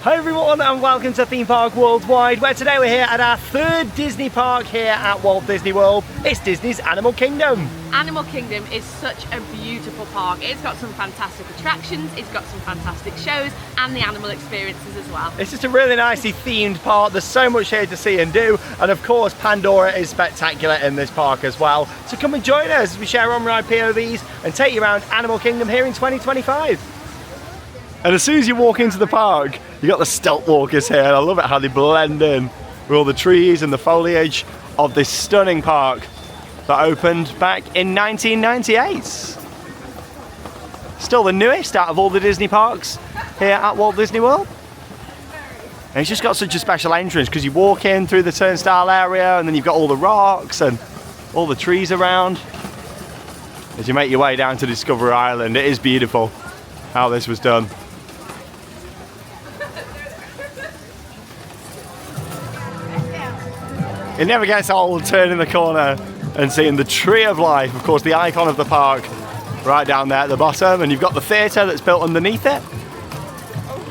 Hi everyone and welcome to Theme Park Worldwide, where today we're here at our third Disney park here at Walt Disney World. It's Disney's Animal Kingdom. Animal Kingdom is such a beautiful park. It's got some fantastic attractions, it's got some fantastic shows and the animal experiences as well. It's just a really nicely themed park. There's so much here to see and do, and of course Pandora is spectacular in this park as well. So come and join us as we share on-ride POVs and take you around Animal Kingdom here in 2025. And as soon as you walk into the park, you got the stealth walkers here, and I love it how they blend in with all the trees and the foliage of this stunning park that opened back in 1998. Still the newest out of all the Disney parks here at Walt Disney World. And it's just got such a special entrance because you walk in through the turnstile area and then you've got all the rocks and all the trees around. As you make your way down to Discovery Island, it is beautiful how this was done. It never gets old turning the corner and seeing the Tree of Life, of course the icon of the park, right down there at the bottom, and you've got the theatre that's built underneath it.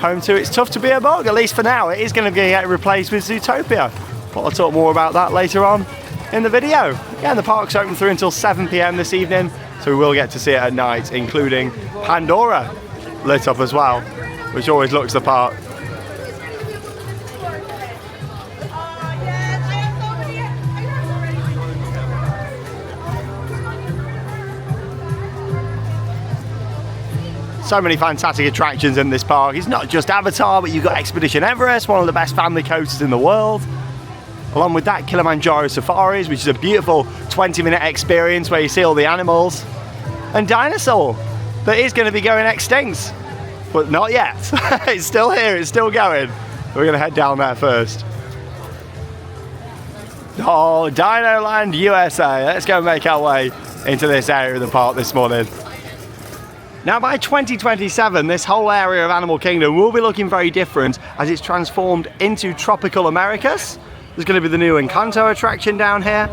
Home to It's Tough to Be a Bug, at least for now. It is going to get replaced with Zootopia, but I'll talk more about that later on in the video. Yeah, and the park's open through until 7 PM this evening, so we will get to see it at night, including Pandora lit up as well, which always looks the part. So many fantastic attractions in this park. It's not just Avatar, but you've got Expedition Everest, one of the best family coasters in the world. Along with that, Kilimanjaro Safaris, which is a beautiful 20-minute experience where you see all the animals. And Dinosaur, that is going to be going extinct, but not yet. It's still here, it's still going. We're going to head down there first. Oh, Dino Land USA. Let's go make our way into this area of the park this morning. Now by 2027, this whole area of Animal Kingdom will be looking very different as it's transformed into Tropical Americas. There's going to be the new Encanto attraction down here.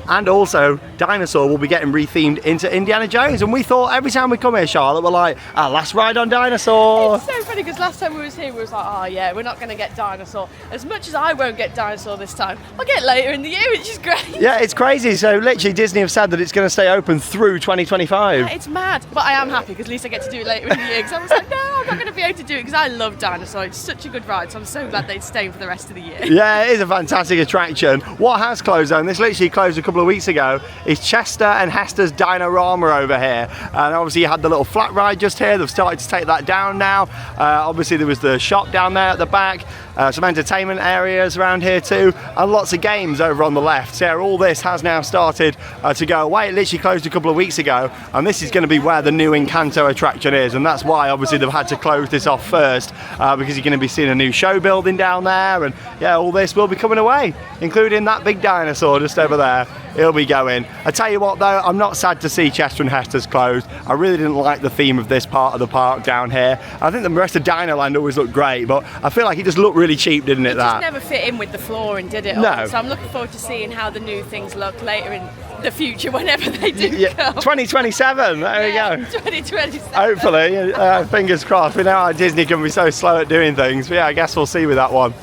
And also, Dinosaur will be getting rethemed into Indiana Jones. And we thought every time we come here, Charlotte, we're like, our last ride on Dinosaur. It's so funny because last time we was here, we was like, oh yeah, we're not going to get Dinosaur. As much as I won't get Dinosaur this time, I'll get later in the year, which is great. Yeah, it's crazy. So literally Disney have said that it's going to stay open through 2025. Yeah, it's mad. But I am happy because at least I get to do it later in the year. Because I was like, no, I'm not going to be able to do it because I love Dinosaur. It's such a good ride. So I'm so glad they're staying for the rest of the year. Yeah, it is a fantastic attraction. What has closed though, and this literally closed a couple of weeks ago, is Chester and Hester's Dinorama over here. And obviously you had the little flat ride just here. They've started to take that down now. Obviously there was the shop down there at the back, some entertainment areas around here too, and lots of games over on the left. So yeah, all this has now started to go away. It literally closed a couple of weeks ago, and this is going to be where the new Encanto attraction is, and that's why obviously they've had to close this off first, because you're going to be seeing a new show building down there, and yeah, all this will be coming away, including that big dinosaur just over there. It'll be going. I tell you what though, I'm not sad to see Chester and Hester's closed. I really didn't like the theme of this part of the park down here. I think the rest of Dino Land always looked great, but I feel like it just looked really cheap, didn't it? It just never fit in with the flooring, did it? No. So I'm looking forward to seeing how the new things look later in the future, whenever they do come. 2027, there we go. 2027. Hopefully, fingers crossed. We know how Disney can be so slow at doing things, but yeah, I guess we'll see with that one.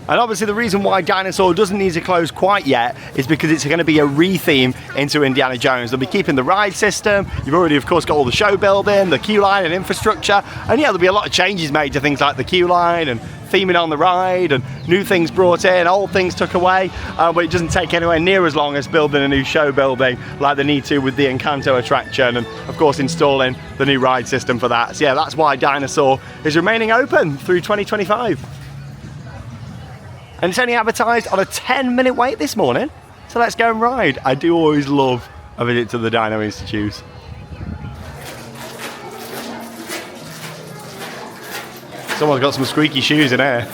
And obviously the reason why Dinosaur doesn't need to close quite yet is because it's going to be a re-theme into Indiana Jones. They'll be keeping the ride system. You've already of course got all the show building, the queue line and infrastructure, and yeah, there'll be a lot of changes made to things like the queue line and theming on the ride, and new things brought in, old things took away, but it doesn't take anywhere near as long as building a new show building like they need to with the Encanto attraction, and of course installing the new ride system for that. So yeah, that's why Dinosaur is remaining open through 2025. And it's only advertised on a 10-minute wait this morning, so let's go and ride. I do always love a visit to the Dino Institute. Someone's got some squeaky shoes in here.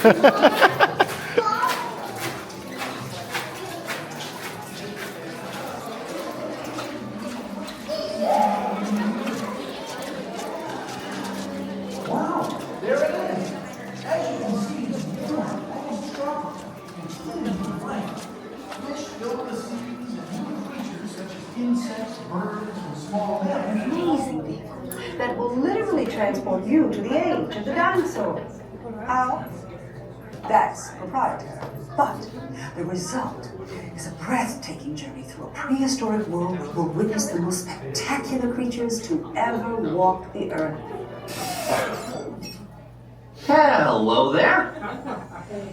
Wow, there it is. As you can see, it's warm, almost tropical, including the rain. Fish fill the seas and new creatures such as insects, birds, and small mammals. Amazing people that will literally transport you to the age. footage of the dinosaurs. How? That's proprietary. But the result is a breathtaking journey through a prehistoric world where we'll witness the most spectacular creatures to ever walk the earth. Hello there.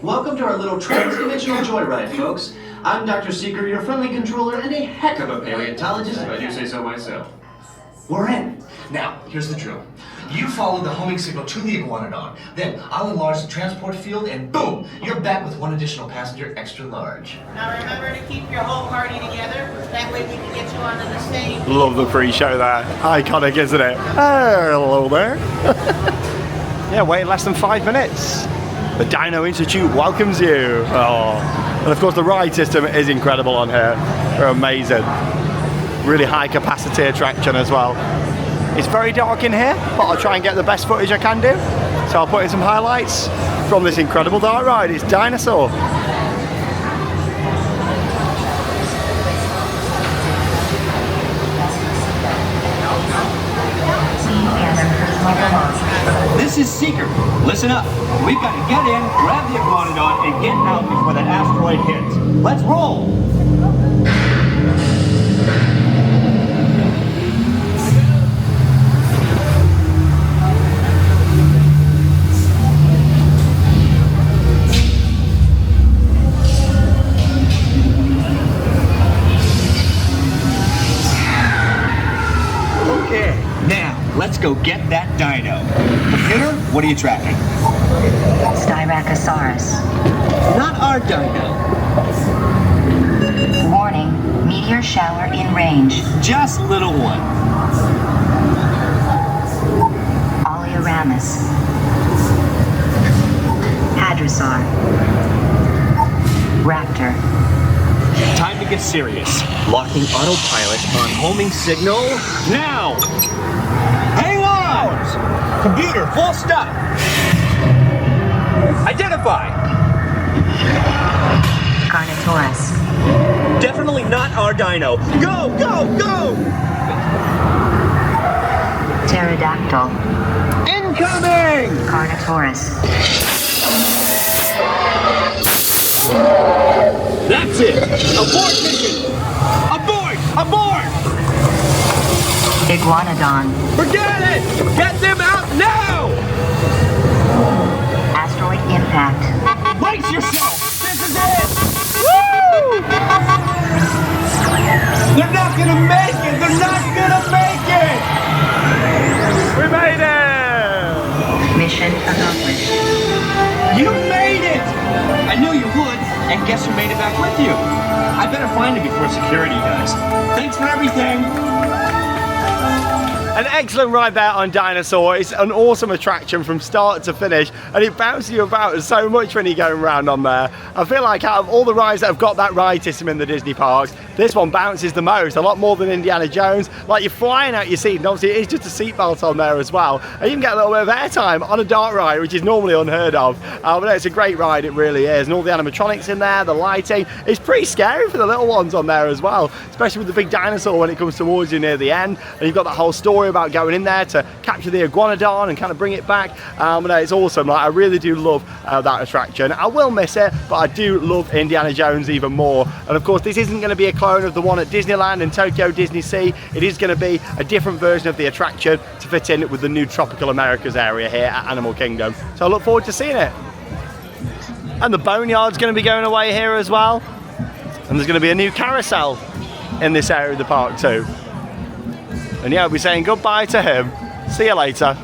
Welcome to our little trans-dimensional joyride, folks. I'm Dr. Seeker, your friendly controller and a heck of a paleontologist, if I do say so myself. We're in. Now, here's the drill. You follow the homing signal to the iguanodon. Then I'll enlarge the transport field and boom, you're back with one additional passenger extra large. Now remember to keep your whole party together. That way we can get you onto the stage. Love the pre-show there. Iconic, isn't it? Hello there. Yeah, wait less than 5 minutes. The Dino Institute welcomes you. Oh. And of course the ride system is incredible on here. They're amazing. Really high capacity attraction as well. It's very dark in here, but I'll try and get the best footage I can do. So I'll put in some highlights from this incredible dark ride. It's Dinosaur. This is Seeker. Listen up. We've got to get in, grab the iguanodon, and get out before that asteroid hits. Let's roll! Okay, now let's go get that dino. Computer, what are you tracking? Styracosaurus. Not our dino. Warning, meteor shower in range. Just little one. Oleoramus. Hadrosaur. Raptor. Time to get serious. Locking autopilot on homing signal now. Hang on! Computer, full stop. Identify. Carnotaurus. Definitely not our dino. Go, go, go! Pterodactyl. Incoming! Carnotaurus. That's it! Abort mission! Abort! Abort! Iguanodon. Forget it! Get them out now! Asteroid impact. Brace yourself! This is it! Woo! They're not gonna make it! They're not gonna make it! We made it! Mission accomplished. You made it! I knew you would, and guess who made it back with you? I better find him before security does. Thanks for everything! An excellent ride there on Dinosaur. It's an awesome attraction from start to finish, and it bounces you about so much when you're going around on there. I feel like out of all the rides that have got that ride system in the Disney parks, this one bounces the most, a lot more than Indiana Jones. Like, you're flying out your seat, and obviously it is just a seatbelt on there as well. And you can get a little bit of airtime on a dark ride, which is normally unheard of. But it's a great ride, it really is. And all the animatronics in there, the lighting. It's pretty scary for the little ones on there as well, especially with the big dinosaur when it comes towards you near the end. And you've got that whole story about going in there to capture the iguanodon and kind of bring it back. It's awesome. Like, I really do love that attraction. I will miss it, but I do love Indiana Jones even more. And of course, this isn't going to be a clone of the one at Disneyland and Tokyo Disney Sea. It is going to be a different version of the attraction to fit in with the new Tropical Americas area here at Animal Kingdom. So I look forward to seeing it. And the Boneyard's going to be going away here as well. And there's going to be a new carousel in this area of the park too. And yeah, I'll be saying goodbye to him. See you later.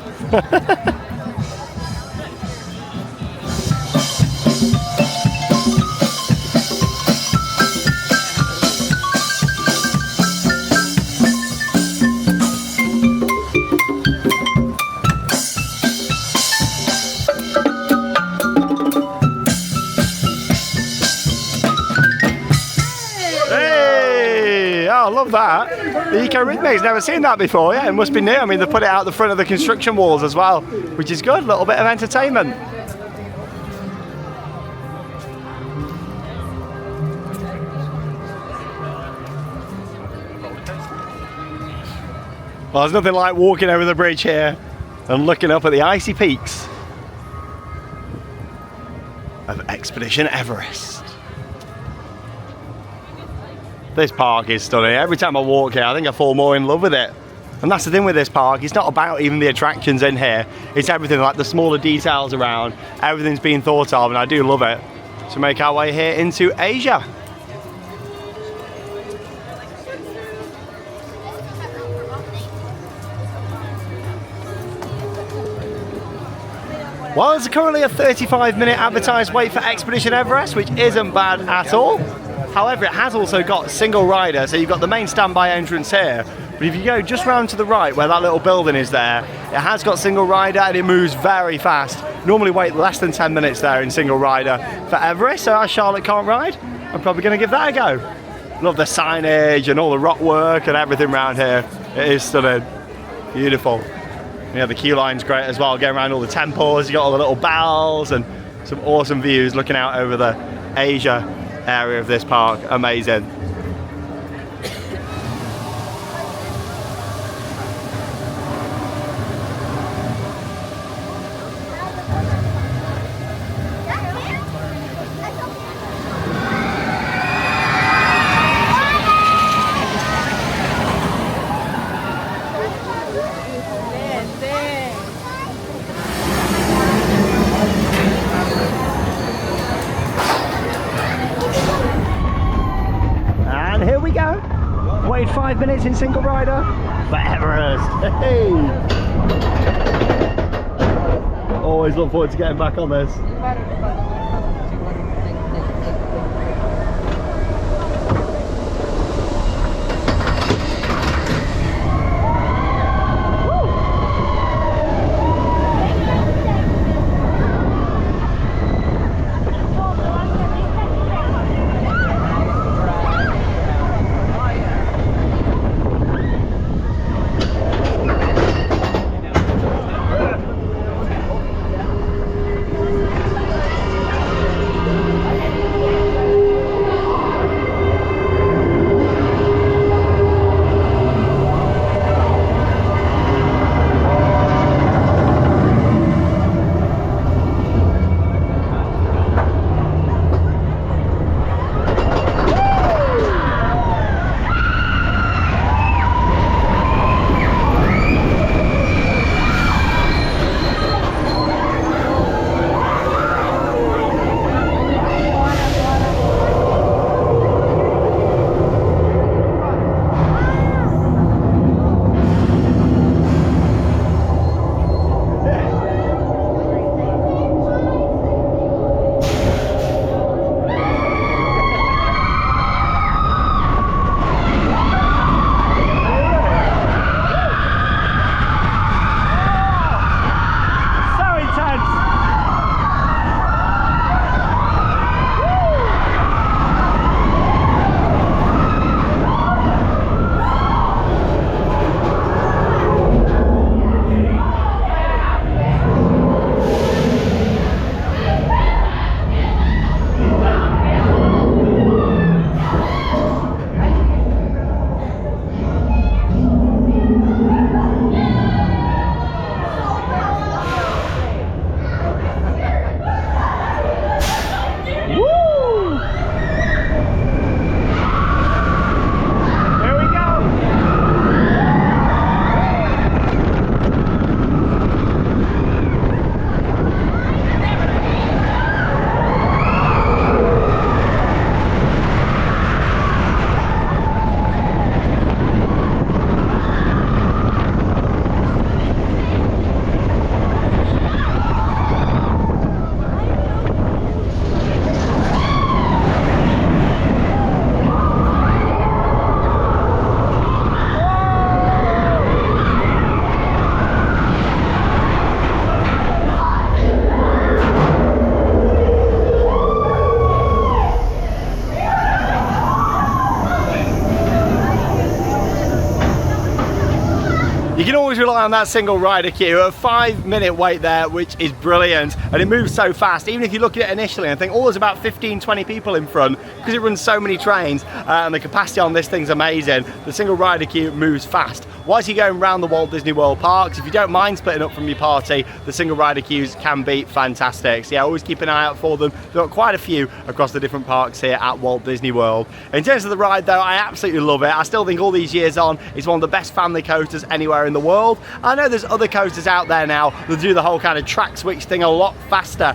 I love that. The Eco-Rhythmics, never seen that before. Yeah, it must be new. I mean, they put it out the front of the construction walls as well, which is good. A little bit of entertainment. Well, there's nothing like walking over the bridge here and looking up at the icy peaks of Expedition Everest. This park is stunning. Every time I walk here, I think I fall more in love with it. And that's the thing with this park, it's not about even the attractions in here, it's everything, like the smaller details around, everything's been thought of, and I do love it. So make our way here into Asia. Well, there's currently a 35-minute advertised wait for Expedition Everest, which isn't bad at all. However, it has also got single rider, so you've got the main standby entrance here. But if you go just round to the right where that little building is there, it has got single rider and it moves very fast. Normally wait less than 10 minutes there in single rider for Everest, so as Charlotte can't ride, I'm probably going to give that a go. Love the signage and all the rock work and everything around here. It is stunning. Beautiful. Yeah, the queue line's great as well, going around all the temples, you got all the little bells and some awesome views looking out over the Asia area of this park. Amazing. Here we go. Wait 5 minutes in single rider for Everest. Hey! Always look forward to getting back on this. always rely on that single rider queue. A 5-minute wait there, which is brilliant, and it moves so fast. Even if you look at it initially and think, oh, there's about 15-20 people in front, because it runs so many trains, and the capacity on this thing's amazing. The single rider queue moves fast. Whilst you're going around the Walt Disney World parks, if you don't mind splitting up from your party, the single rider queues can be fantastic. So yeah, always keep an eye out for them. We've got quite a few across the different parks here at Walt Disney World. In terms of the ride though, I absolutely love it. I still think all these years on, it's one of the best family coasters anywhere in the world. I know there's other coasters out there now that do the whole kind of track switch thing a lot faster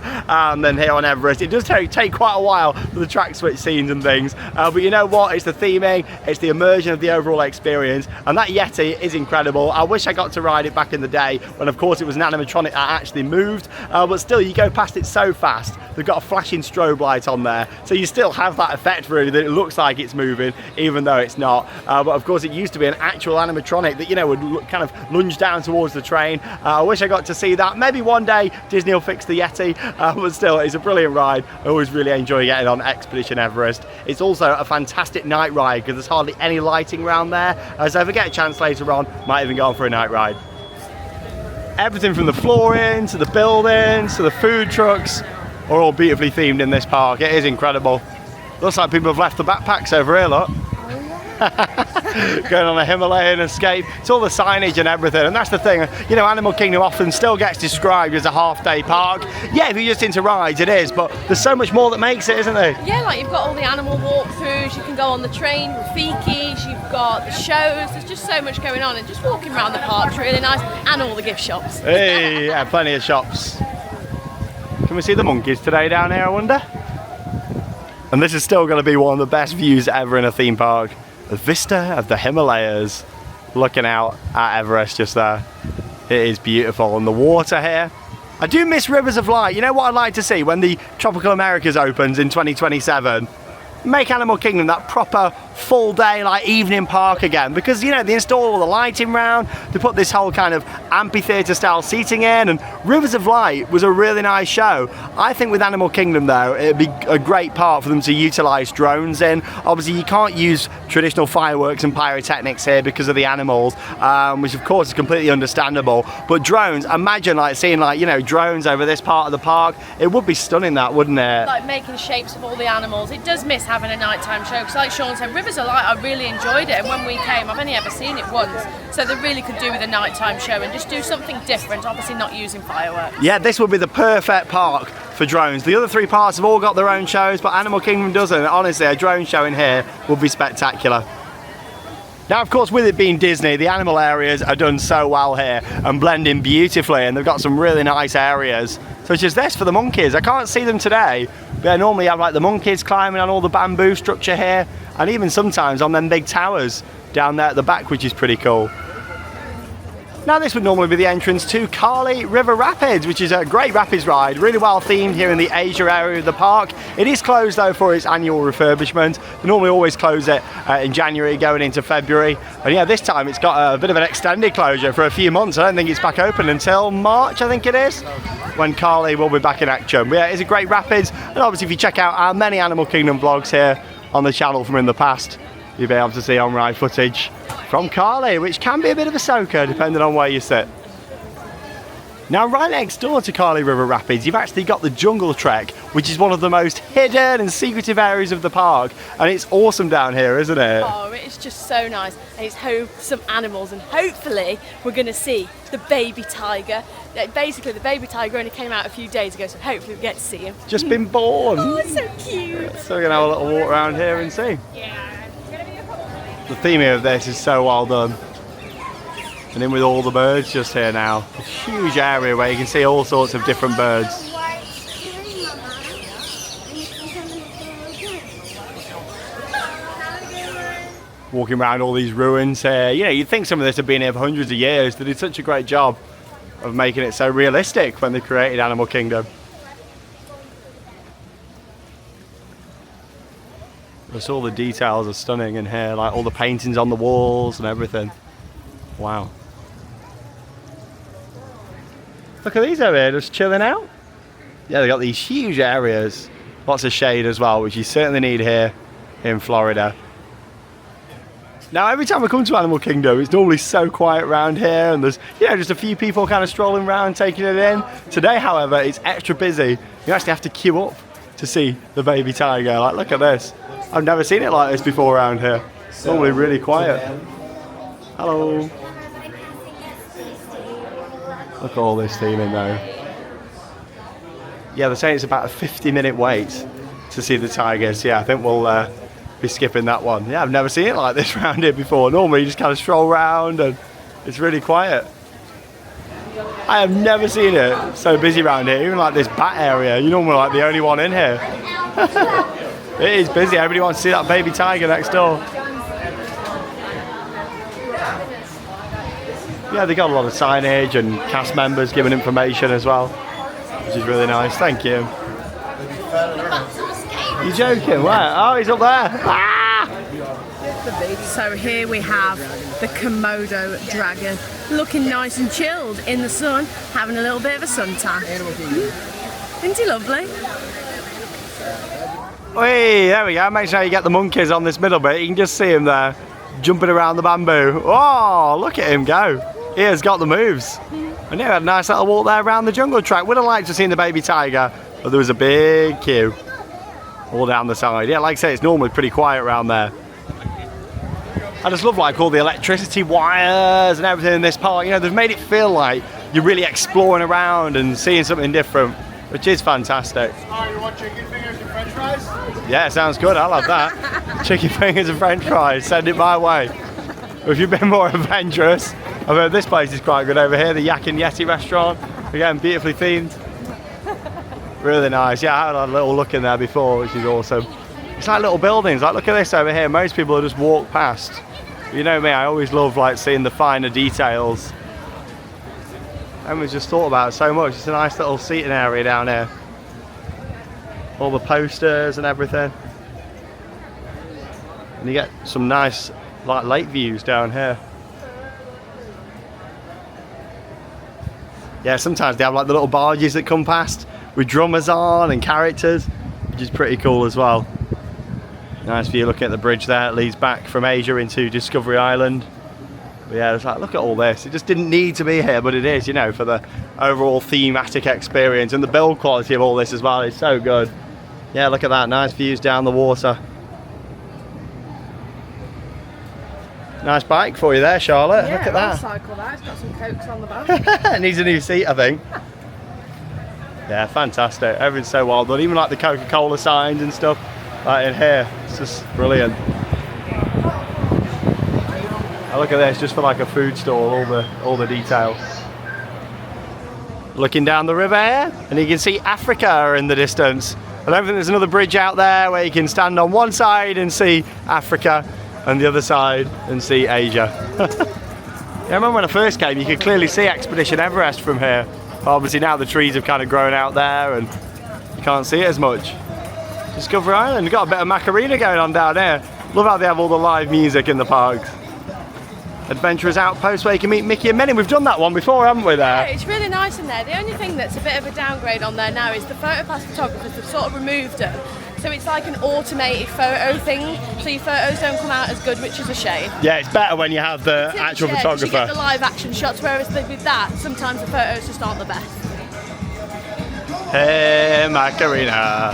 than here on Everest. It does take quite a while for the track switch scenes and things, but you know what? It's the theming, it's the immersion of the overall experience, and that Yeti is incredible. I wish I got to ride it back in the day when of course it was an animatronic that actually moved, but still you go past it so fast. They've got a flashing strobe light on there, so you still have that effect really that it looks like it's moving even though it's not. But of course it used to be an actual animatronic that, you know, would kind of lunge down towards the train. I wish I got to see that. Maybe one day Disney will fix the Yeti, but still it's a brilliant ride. I always really enjoy getting on Expedition Everest. It's also a fantastic night ride because there's hardly any lighting around there, so if I get a chance later on, might even go on for a night ride. Everything from the flooring to the buildings to the food trucks are all beautifully themed in this park. It is incredible. Looks like people have left the backpacks over here, look. Going on a Himalayan escape. It's all the signage and everything, and that's the thing, you know, Animal Kingdom often still gets described as a half-day park. Yeah, if you're just into rides, it is, but there's so much more that makes it, isn't there? Yeah, like you've got all the animal walkthroughs, you can go on the train, Rafiki's, you've got the shows, there's just so much going on, and just walking around the park's really nice, and all the gift shops. Hey, yeah, plenty of shops. Can we see the monkeys today down here, I wonder? And this is still going to be one of the best views ever in a theme park. The vista of the Himalayas, looking out at Everest just there. It is beautiful, and the water here. I do miss Rivers of Light. You know what I'd like to see when the Tropical Americas opens in 2027? Make Animal Kingdom that proper full day, like evening park again, because you know they install all the lighting round, they put this whole kind of amphitheatre style seating in, and Rivers of Light was a really nice show. I think with Animal Kingdom though, it'd be a great part for them to utilise drones in. Obviously you can't use traditional fireworks and pyrotechnics here because of the animals, which of course is completely understandable, but drones, imagine like seeing like, you know, drones over this part of the park. It would be stunning, that, wouldn't it? Like making shapes of all the animals. It does miss having a nighttime show, because like Sean said, Rivers of Light, I really enjoyed it, and when we came, I've only ever seen it once, so they really could do with a nighttime show and just do something different, obviously not using fireworks. Yeah, this would be the perfect park for drones. The other three parks have all got their own shows, but Animal Kingdom doesn't. Honestly, a drone show in here would be spectacular. Now, of course, with it being Disney, the animal areas are done so well here and blend in beautifully, and they've got some really nice areas, such as this for the monkeys. I can't see them today, but I normally have like the monkeys climbing on all the bamboo structure here, and even sometimes on them big towers down there at the back, which is pretty cool. Now this would normally be the entrance to Kali River Rapids, which is a great rapids ride, really well themed here in the Asia area of the park. It is closed though for its annual refurbishment. They normally always close it in January going into February. And yeah, this time it's got a bit of an extended closure for a few months. I don't think it's back open until March, I think it is, when Kali will be back in action. But yeah, it's a great rapids, and obviously if you check out our many Animal Kingdom vlogs here on the channel from in the past, you'll be able to see on-ride footage from Kali, which can be a bit of a soaker depending on where you sit. Now right next door to Kali River Rapids, you've actually got the Jungle Trek, which is one of the most hidden and secretive areas of the park, and it's awesome down here, isn't it? Oh, it's just so nice, and it's home for some animals, and hopefully we're going to see the baby tiger. Basically the baby tiger only came out a few days ago, so hopefully we get to see him. Just been born. Oh, it's so cute. So we're going to have a little walk around here and see. Yeah. The theming of this is so well done. And in with all the birds just here now. A huge area where you can see all sorts of different birds. Walking around all these ruins here. You know, you'd think some of this had been here for hundreds of years. They did such a great job of making it so realistic when they created Animal Kingdom. Just all the details are stunning in here, like all the paintings on the walls and everything. Wow. Look at these over here, just chilling out. Yeah, they've got these huge areas. Lots of shade as well, which you certainly need here in Florida. Now every time I come to Animal Kingdom, it's normally so quiet around here, and there's, you know, just a few people kind of strolling around taking it in. Today, however, it's extra busy. You actually have to queue up to see the baby tiger. Like, look at this. I've never seen it like this before around here. It's normally really quiet. Hello. Look at all this team in there. Yeah, they're saying it's about a 50-minute wait to see the tigers. Yeah, I think we'll be skipping that one. Yeah, I've never seen it like this around here before. Normally you just kind of stroll around and it's really quiet. I have never seen it so busy around here, even like this bat area. You're normally like the only one in here. It is busy. Everybody wants to see that baby tiger next door. Yeah, they got a lot of signage and cast members giving information as well, which is really nice. Thank you. You're joking? Where? Oh, he's up there. Ah! So here we have the Komodo dragon, looking nice and chilled in the sun, having a little bit of a suntan. Isn't he lovely? Hey, there we go. Make sure you get the monkeys on this middle bit. You can just see him there, jumping around the bamboo. Oh, look at him go. He has got the moves. And he had a nice little walk there around the jungle track. Would have liked to have seen the baby tiger, but there was a big queue all down the side. Yeah, like I say, it's normally pretty quiet around there. I just love like all the electricity wires and everything in this park. You know, they've made it feel like you're really exploring around and seeing something different, which is fantastic. Oh, you want chicken fingers and french fries? Yeah, sounds good. I'll have that. Chicken fingers and french fries. Send it my way. If you've been more adventurous, I've heard this place is quite good over here, the Yak and Yeti restaurant. Again, beautifully themed. Really nice. Yeah, I had a little look in there before, which is awesome. It's like little buildings. Like, look at this over here. Most people just walk past. You know me, I always love like seeing the finer details. And we've just thought about it so much. It's a nice little seating area down here. All the posters and everything. And you get some nice like lake views down here. Yeah, sometimes they have like the little barges that come past with drummers on and characters, which is pretty cool as well. Nice view looking at the bridge there. It leads back from Asia into Discovery Island. But yeah, it's like, look at all this. It just didn't need to be here, but it is, you know, for the overall thematic experience. And the build quality of all this as well is so good. Yeah, look at that. Nice views down the water. Nice bike for you there, Charlotte. Yeah, look at that. Cycle that. It's got some cokes on the back. It needs a new seat, I think. Yeah, fantastic. Everything's so well done. Even like the Coca-Cola signs and stuff like in here. It's just brilliant. Oh, look at this, just for like a food stall, all the details. Looking down the river here, and you can see Africa in the distance. I don't think there's another bridge out there where you can stand on one side and see Africa, and the other side and see Asia. I remember when I first came, you could clearly see Expedition Everest from here. Obviously now the trees have kind of grown out there and you can't see it as much. Discovery Island, we've got a bit of Macarena going on down here. Love how they have all the live music in the parks. Adventurers Outpost where you can meet Mickey and Minnie. We've done that one before, haven't we there? Yeah, it's really nice in there. The only thing that's a bit of a downgrade on there now is the photopass photographers have sort of removed them. So it's like an automated photo thing, so your photos don't come out as good, which is a shame. Yeah, it's better when you have the actual photographer. You get the live action shots, whereas with that, sometimes the photos just aren't the best. Hey, Macarena.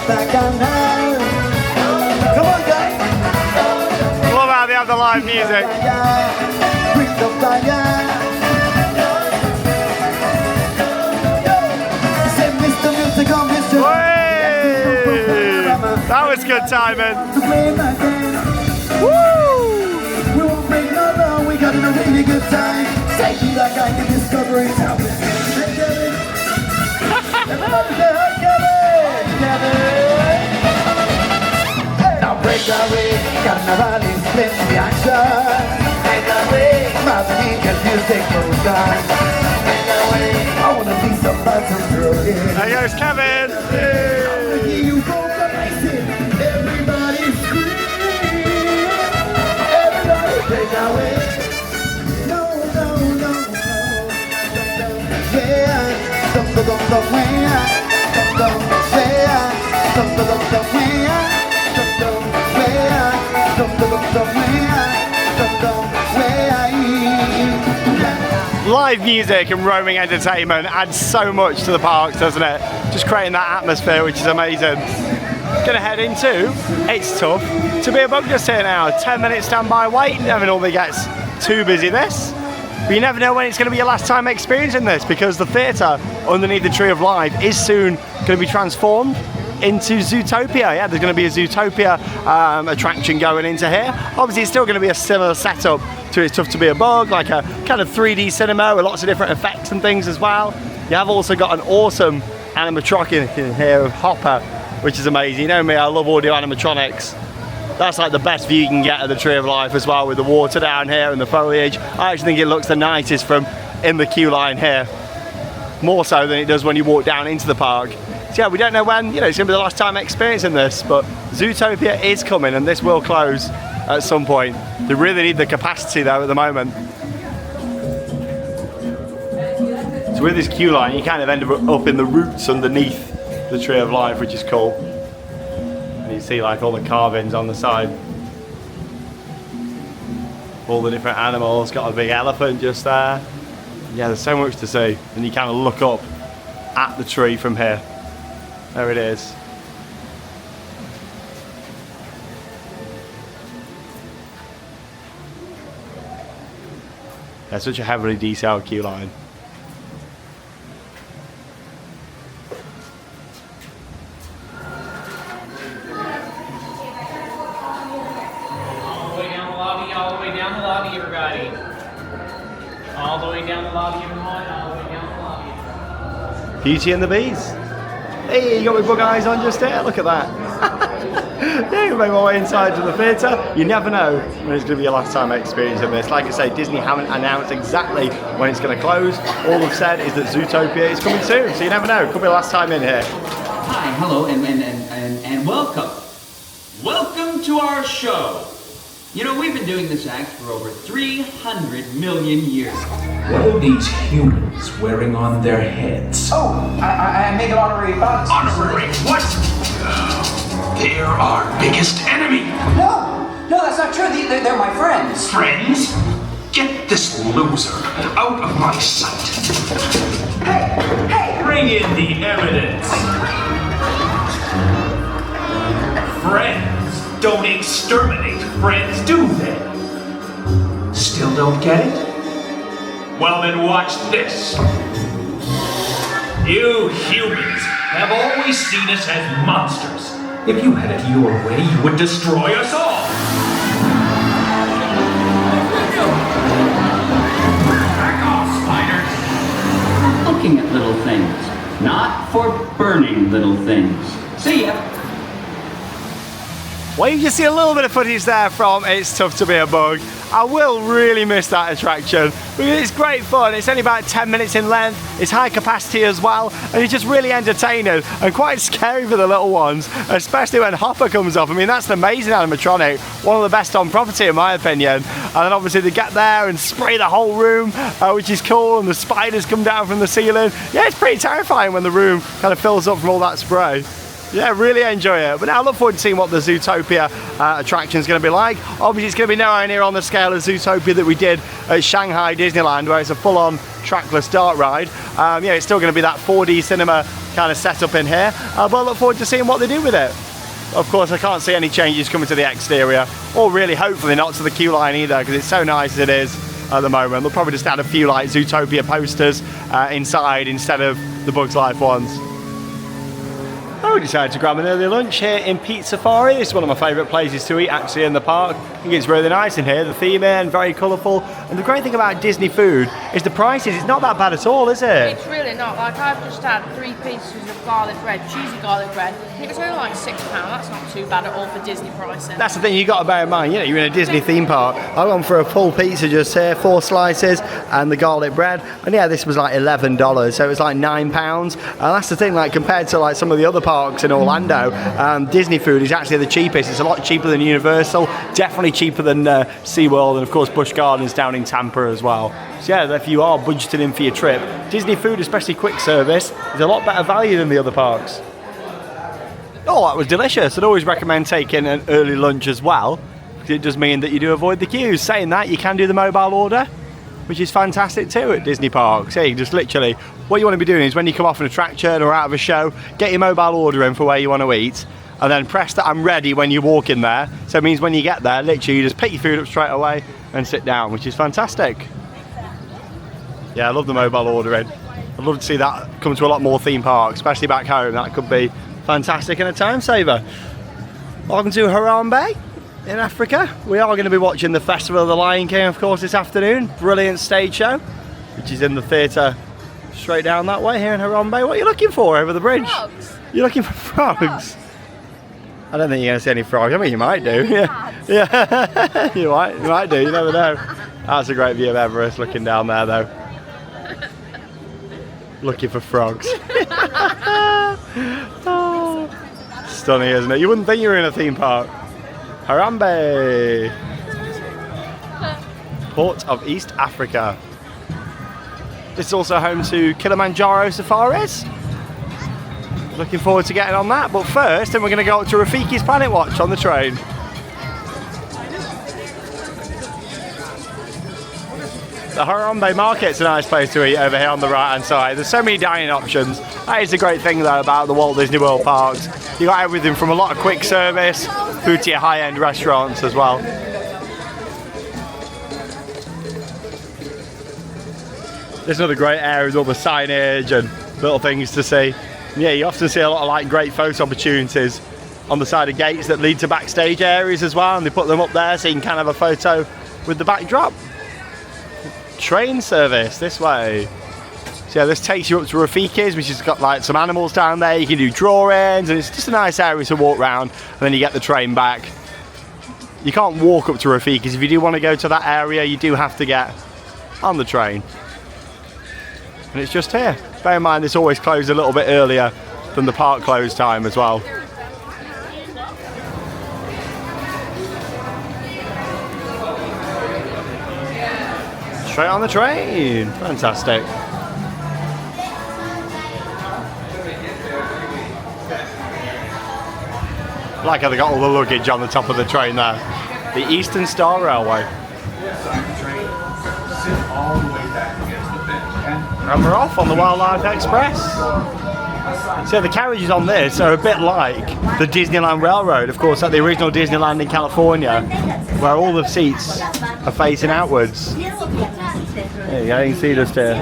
Come on, guys. Love how they have the live music. Bring the fire. Say, Mr. Music on Mr. That was good timing. Woo! We won't break no law, we got a really good time. Take me like I can discover it. Everybody say hi, Kevin! Now break away, carnival is plenty action. Break away, Martinique music goes on. Break away, I wanna be somebody to throw in. There goes Kevin. Hey. You go crazy, everybody scream. Everybody break away. No, no, no, no. Yeah, don't go way. Don't go way. Don't go way. live music and roaming entertainment adds so much to the parks, doesn't it? Just creating that atmosphere, which is amazing. Gonna head into It's Tough to Be a Bug just here now. 10 minutes standby wait, never normally gets too busy this. But you never know when it's going to be your last time experiencing this, because the theatre underneath the Tree of Life is soon going to be transformed into Zootopia. Yeah, there's going to be a Zootopia attraction going into here. Obviously it's still going to be a similar setup to It's Tough to Be a Bug, like a kind of 3D cinema with lots of different effects and things as well. You have also got an awesome animatronic in here of Hopper, which is amazing. You know me, I love audio animatronics. That's like the best view you can get of the Tree of Life as well, with the water down here and the foliage. I actually think it looks the nicest from in the queue line here, more so than it does when you walk down into the park. So yeah, we don't know when, you know, it's gonna be the last time experiencing this, but Zootopia is coming and this will close at some point. They really need the capacity though at the moment. So with this queue line, you kind of end up in the roots underneath the Tree of Life, which is cool. And you see like all the carvings on the side. All the different animals, got a big elephant just there. Yeah, there's so much to see. And you kind of look up at the tree from here. There it is. That's such a heavily detailed queue line. Beauty and the Bees. Hey, you got my bug eyes on just there, look at that. Yeah, I made my way inside to the theatre. You never know when it's going to be your last time experiencing this. Like I say, Disney haven't announced exactly when it's going to close. All they've said is that Zootopia is coming soon, so you never know. Could be the last time in here. Hi, hello, and welcome. Welcome to our show. You know, we've been doing this act for over 300 million years. What are these humans wearing on their heads? Oh, I made honorary bugs. Honorary what? They're our biggest enemy. No, that's not true. They're my friends. Friends? Get this loser out of my sight. Hey! Bring in the evidence. Friends don't exterminate friends, do they? Still don't get it? Well then watch this. You humans have always seen us as monsters. If you had it your way, you would destroy us all. Back off, spiders. Looking at little things, not for burning little things. See ya. Well, you can see a little bit of footage there from It's Tough to Be a Bug. I will really miss that attraction because it's great fun. It's only about 10 minutes in length. It's high capacity as well, and it's just really entertaining and quite scary for the little ones, especially when Hopper comes up. I mean, that's an amazing animatronic, one of the best on property in my opinion. And then obviously they get there and spray the whole room, which is cool, and the spiders come down from the ceiling. Yeah, it's pretty terrifying when the room kind of fills up from all that spray. Yeah, really enjoy it. But now I look forward to seeing what the Zootopia attraction is going to be like. Obviously, it's going to be nowhere near on the scale of Zootopia that we did at Shanghai Disneyland, where it's a full-on trackless dart ride. Yeah, it's still going to be that 4D cinema kind of setup in here. But I look forward to seeing what they do with it. Of course, I can't see any changes coming to the exterior, or really, hopefully, not to the queue line either, because it's so nice as it is at the moment. They'll probably just add a few like Zootopia posters inside instead of the Bugs Life ones. We decided to grab an early lunch here in Pizza Safari. This is one of my favourite places to eat actually in the park. I think it's really nice in here, the theme in, very colourful. And the great thing about Disney food is the prices, it's not that bad at all, is it? It's really not. Like I've just had 3 pieces of garlic bread, cheesy garlic bread. It was only like £6. That's not too bad at all for Disney pricing. That's the thing you got to bear in mind, you know, you're in a Disney theme park. I went for a full pizza just here, 4 slices and the garlic bread. And yeah, this was like $11, so it was like £9. And that's the thing, like compared to like some of the other parks in Orlando, Disney food is actually the cheapest. It's a lot cheaper than Universal, definitely cheaper than SeaWorld, and of course Busch Gardens down in Tampa as well. So yeah, if you are budgeting in for your trip, Disney food, especially quick service, is a lot better value than the other parks. Oh, that was delicious. I'd always recommend taking an early lunch as well, because it does mean that you do avoid the queues. Saying that, you can do the mobile order. which is fantastic too at Disney parks. You just literally, what you want to be doing is when you come off an attraction or out of a show, get your mobile order in for where you want to eat, and then press that I'm ready when you walk in there. So it means when you get there, literally you just pick your food up straight away and sit down, which is fantastic. Yeah, I love the mobile ordering. I'd love to see that come to a lot more theme parks, especially back home. That could be fantastic and a time saver. Welcome to Harambe in Africa. We are going to be watching the Festival of the Lion King, of course, this afternoon. Brilliant stage show, which is in the theatre straight down that way here in Harambe. What are you looking for over the bridge? Frogs. You're looking for frogs? I don't think you're going to see any frogs. I mean, you might do. Yeah. you might do. You never know. That's a great view of Everest, looking down there, though. Looking for frogs. Oh, stunning, isn't it? You wouldn't think you were in a theme park. Harambe, port of East Africa. This is also home to Kilimanjaro Safaris. Looking forward to getting on that. But first, then we're going to go up to Rafiki's Planet Watch on the train. The Harambe Market's a nice place to eat over here on the right hand side. There's so many dining options. That is the great thing though about the Walt Disney World parks. You got everything from a lot of quick service through to your high-end restaurants as well. There's another great area with all the signage and little things to see. Yeah, you often see a lot of like great photo opportunities on the side of gates that lead to backstage areas as well, and they put them up there so you can kind of have a photo with the backdrop. Train service this way. So yeah, this takes you up to Rafiki's, which has got like some animals down there. You can do drawings, and it's just a nice area to walk around, and then you get the train back. You can't walk up to Rafiki's. If you do want to go to that area, you do have to get on the train. And it's just here. Bear in mind, it's always closed a little bit earlier than the park close time as well. Straight on the train. Fantastic. Like how they got all the luggage on the top of the train there. The Eastern Star Railway. And we're off on the Wildlife Express. So the carriages on this are a bit like the Disneyland Railroad, of course, at the original Disneyland in California, where all the seats are facing outwards. There you go, you can see just here.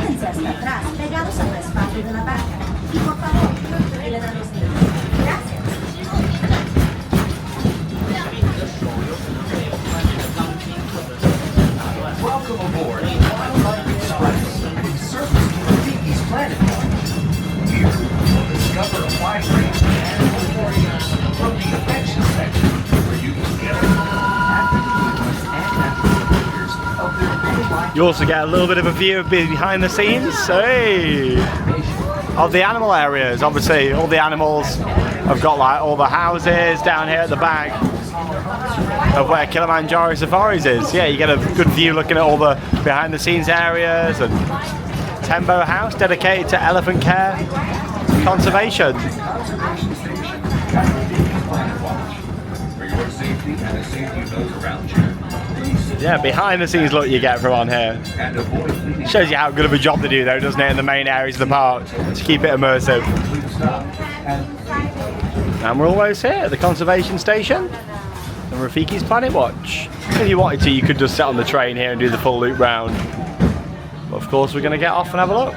Welcome aboard Wildlife Express. Surface to Rafiki's Planet Watch. Here, you'll discover a wide range of animal warriors from the affection section, where you can get of their You also get a little bit of a view of behind the scenes, of the animal areas. Obviously, all the animals have got like all the houses down here at the back of where Kilimanjaro Safaris is. Yeah, you get a good view looking at all the behind the scenes areas, and Tembo House dedicated to elephant care and conservation. For your safety and the safety of those around you. Yeah, behind the scenes look you get from on here. Shows you how good of a job they do though, doesn't it, in the main areas of the park to keep it immersive. And we're almost here at the conservation station and Rafiki's Planet Watch. If you wanted to, you could just sit on the train here and do the full loop round. But of course we're going to get off and have a look.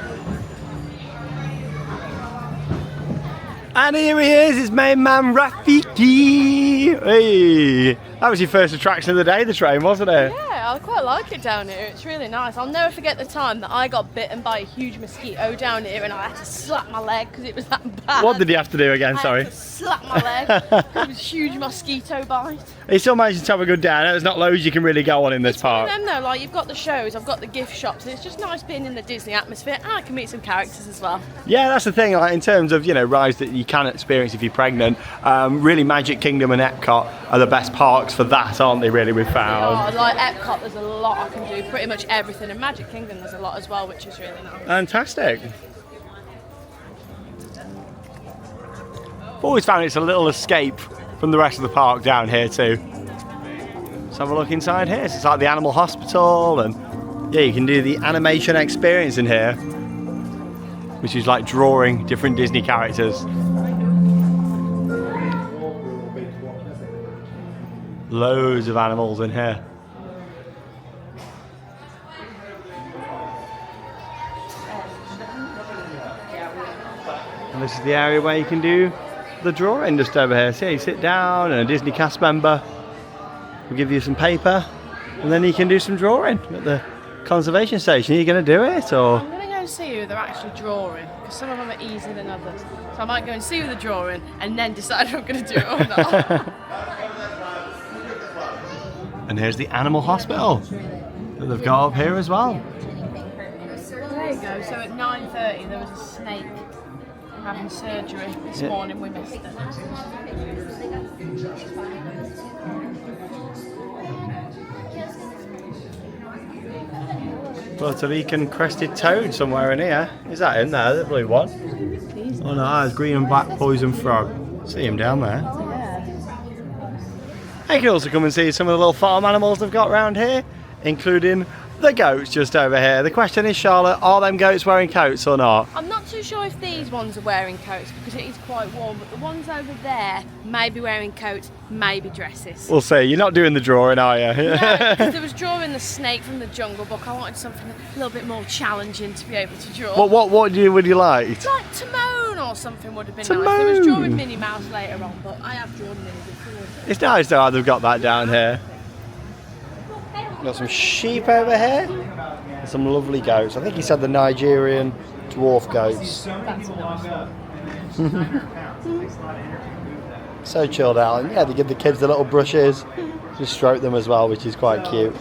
And here he is, his main man Rafiki. Hey, that was your first attraction of the day, the train, wasn't it? Yeah, I quite like it down here. It's really nice. I'll never forget the time that I got bitten by a huge mosquito down here, and I had to slap my leg because it was that bad. What did you have to do again? Sorry. I had to slap my leg. It was a huge mosquito bite. He still managed to have a good day. I know there's not loads you can really go on in this park. And then though, like you've got the shows, I've got the gift shops, and it's just nice being in the Disney atmosphere, and I can meet some characters as well. Yeah, that's the thing. Like in terms of rides that you can experience if you're pregnant, really Magic Kingdom and Epcot are the best parks for that, aren't they? Really, we've found. Oh, like Epcot, there's a lot I can do, pretty much everything. And Magic Kingdom, there's a lot as well, which is really nice. Fantastic. I've always found it's a little escape from the rest of the park down here too. Let's have a look inside here. So it's like the animal hospital and Yeah, you can do the animation experience in here, which is like drawing different Disney characters. Loads of animals in here. And this is the area where you can do the drawing just over here. So yeah, you sit down and a Disney cast member will give you some paper and then you can do some drawing at the conservation station. Are you going to do it or? I'm going to go and see who they're actually drawing because some of them are easier than others. So I might go and see who they're drawing and then decide if I'm going to do it or not. And here's the animal hospital that they've got up here as well. There you go. So at 9:30 there was a snake having surgery. This morning we missed it. Puerto Rican crested toad somewhere in here. Is that in there, the blue one? Oh no, there's green and black poison frog. See him down there. You can also come and see some of the little farm animals they've got around here, including the goats just over here. The question is, Charlotte, are them goats wearing coats or not? I'm not too sure if these ones are wearing coats because it is quite warm, but the ones over there may be wearing coats, maybe dresses. We'll see. You're not doing the drawing, are you? No, because there was drawing the snake from the Jungle Book. I wanted something a little bit more challenging to be able to draw. What would you like? Like Timon or something would have been Timon. nice. There was drawing Minnie Mouse later on, but I have drawn Minnie before. It's nice though, they've got that down here. Got some sheep over here. And some lovely goats. I think he said the Nigerian dwarf goats. That's nice. So chilled out. And yeah, they give the kids the little brushes. Just stroke them as well, which is quite cute.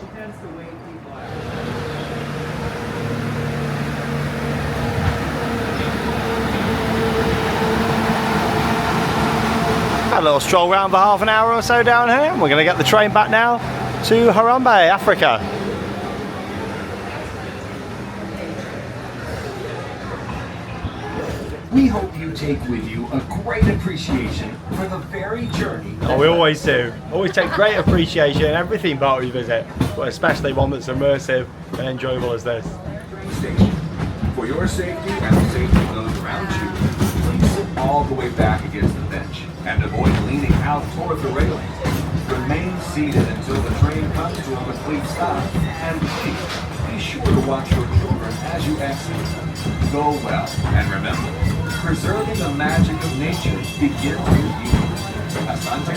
Had a little stroll around for half an hour or so down here, and we're going to get the train back now to Harambe, Africa. We hope you take with you a great appreciation for the very journey. Oh, we always do. Always take great appreciation in every theme park we visit, but especially one that's immersive and enjoyable as this. Station. For your safety and the safety of those around you, please sit all the way back against the bench and avoid leaning out toward the railing. Remain seated until the train comes to a complete stop, and please be sure to watch your children as you exit. Go well, and remember, preserving the magic of nature begins with you. Asante.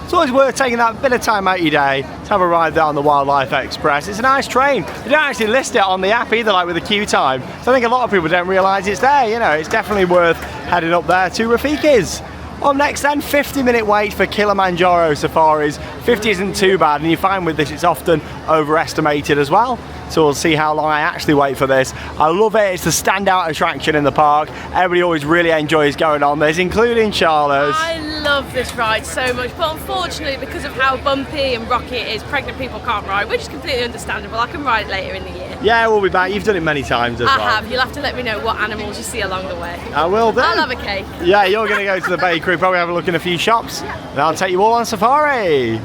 It's always worth taking that bit of time out your day to have a ride there on the Wildlife Express. It's a nice train. They don't actually list it on the app either, like with the queue time. So I think a lot of people don't realise it's there. You know, it's definitely worth heading up there to Rafiki's. Up next then, 50-minute wait for Kilimanjaro Safaris. 50 isn't too bad, and you find with this it's often overestimated as well. So we'll see how long I actually wait for this. I love it, it's the standout attraction in the park. Everybody always really enjoys going on this, including Charlotte. I love this ride so much, but unfortunately because of how bumpy and rocky it is, pregnant people can't ride, which is completely understandable. I can ride it later in the year. Yeah, we'll be back. You've done it many times as well. I have. You'll have to let me know what animals you see along the way. I will do. I'll have a cake. Yeah, you're going to go to the bakery, probably have a look in a few shops, and I'll take you all on safari.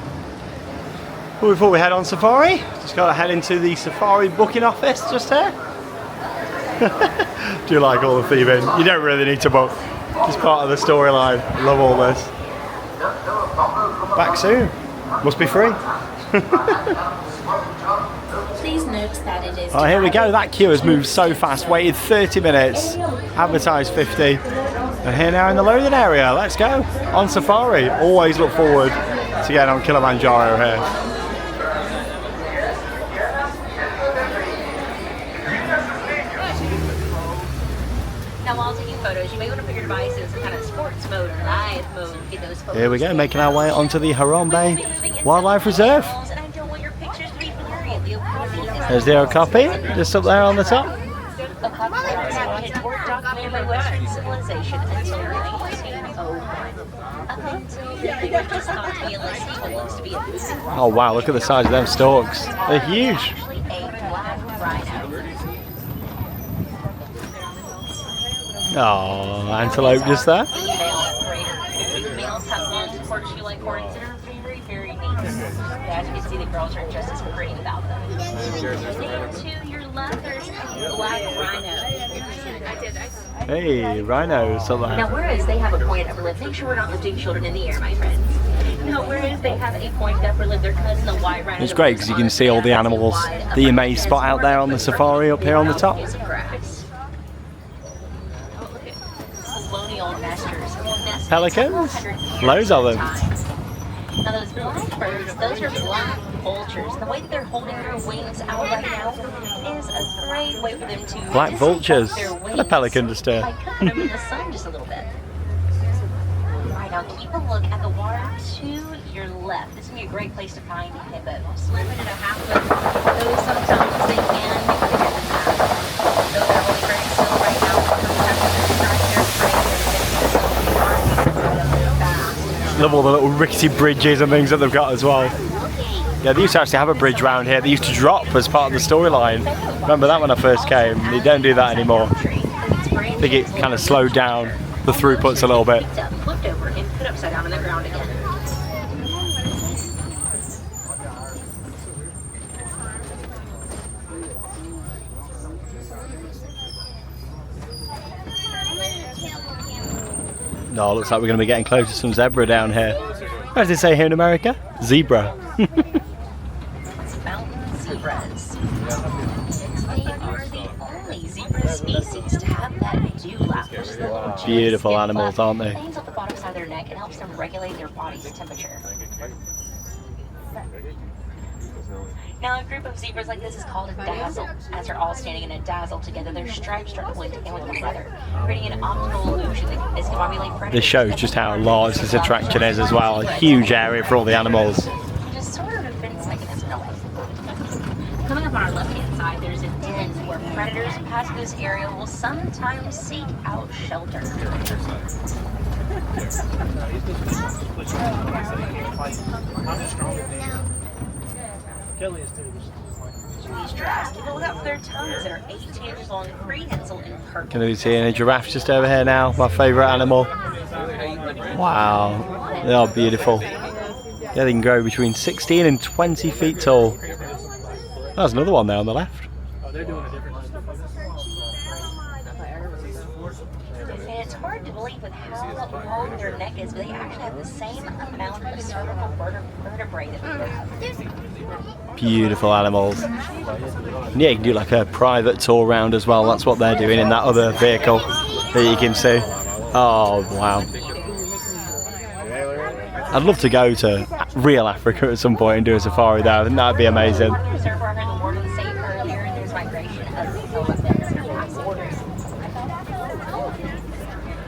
Well, before we head on safari, just got to head into the safari booking office just here. Do you like all the theming? You don't really need to book. It's part of the storyline. Love all this. Back soon. Must be free. Please note that it is. Oh, here we go. That queue has moved so fast. Waited 30 minutes. Advertised 50. And here now in the loading area. Let's go. On safari. Always look forward to getting on Kilimanjaro here. Now while taking photos, you may want to put your devices in kind of sports mode or live mode. Get those photos. Here we go, making our way onto the Harambe Wildlife Reserve. There's the copy, just up there on the top. A copy of the were documented by Western civilization until 1901. Up until they were just thought to be illicit tools to be illicit. Oh wow, look at the size of them stalks. They're huge. Oh, antelope just there. Males have long, torch-like horns that are very, very neat. as you can see, the girls are just as pretty without them. There to your left, there's a black rhino. Hey, rhinos. Now, whereas they have a pointed upper lip, make sure we're not lifting children in the air, my friends. Now, whereas they have a pointed upper lip, their cousin, the white rhino. It's great because you can see all the animals that you may spot out there on the safari up here on the top. Colonial nesters. Pelicans? Loads of them. Now those blackbirds, those are black vultures. The way that they're holding their wings out right now is a great way for them to Black vultures. their wings And a pelican just by cooking them in the sun just a little bit. Right, now keep a look at the water to your left. This is going to be a great place to find hippos. Limited to half of them. Those sometimes they can be bigger than that. Though they're holding very still right now. Love all the little rickety bridges and things that they've got as well. Yeah, they used to actually have a bridge around here. They used to drop as part of the storyline. Remember that when I first came? They don't do that anymore. I think it kind of slowed down the throughputs a little bit. Flipped over and put upside down on the ground again. No, looks like we're going to be getting close to some zebra down here. What does it say here in America? Zebra. Mountain zebras. They are the only zebra species to have that dewlap, which is the little Beautiful animals, aren't they? hangs up the bottom side of their neck and helps them regulate their body's temperature. Now, a group of zebras like this is called a dazzle. As they're all standing in a dazzle together, their stripes start to blend in with one another, creating an optical illusion that can discombobulate predators. This shows just how large this attraction is as well. A huge area for all the animals. Just sort of a defense mechanism. Coming up on our left-hand side, there's a den where predators who pass through this area will sometimes seek out shelter. These giraffes, keep a lookout for their tongues that are 18 inches long, prehensile, and purple. Can we see any giraffes just over here now? My favourite animal. Wow, they are beautiful. Yeah, they can grow between 16 and 20 feet tall. There's another one there on the left. And it's hard to believe with how long their neck is, but they actually have the same amount of cervical vertebrae that we have. Beautiful animals. And yeah, you can do like a private tour round as well. That's what they're doing in that other vehicle that you can see. Oh, wow. I'd love to go to real Africa at some point and do a safari there. I think that'd be amazing.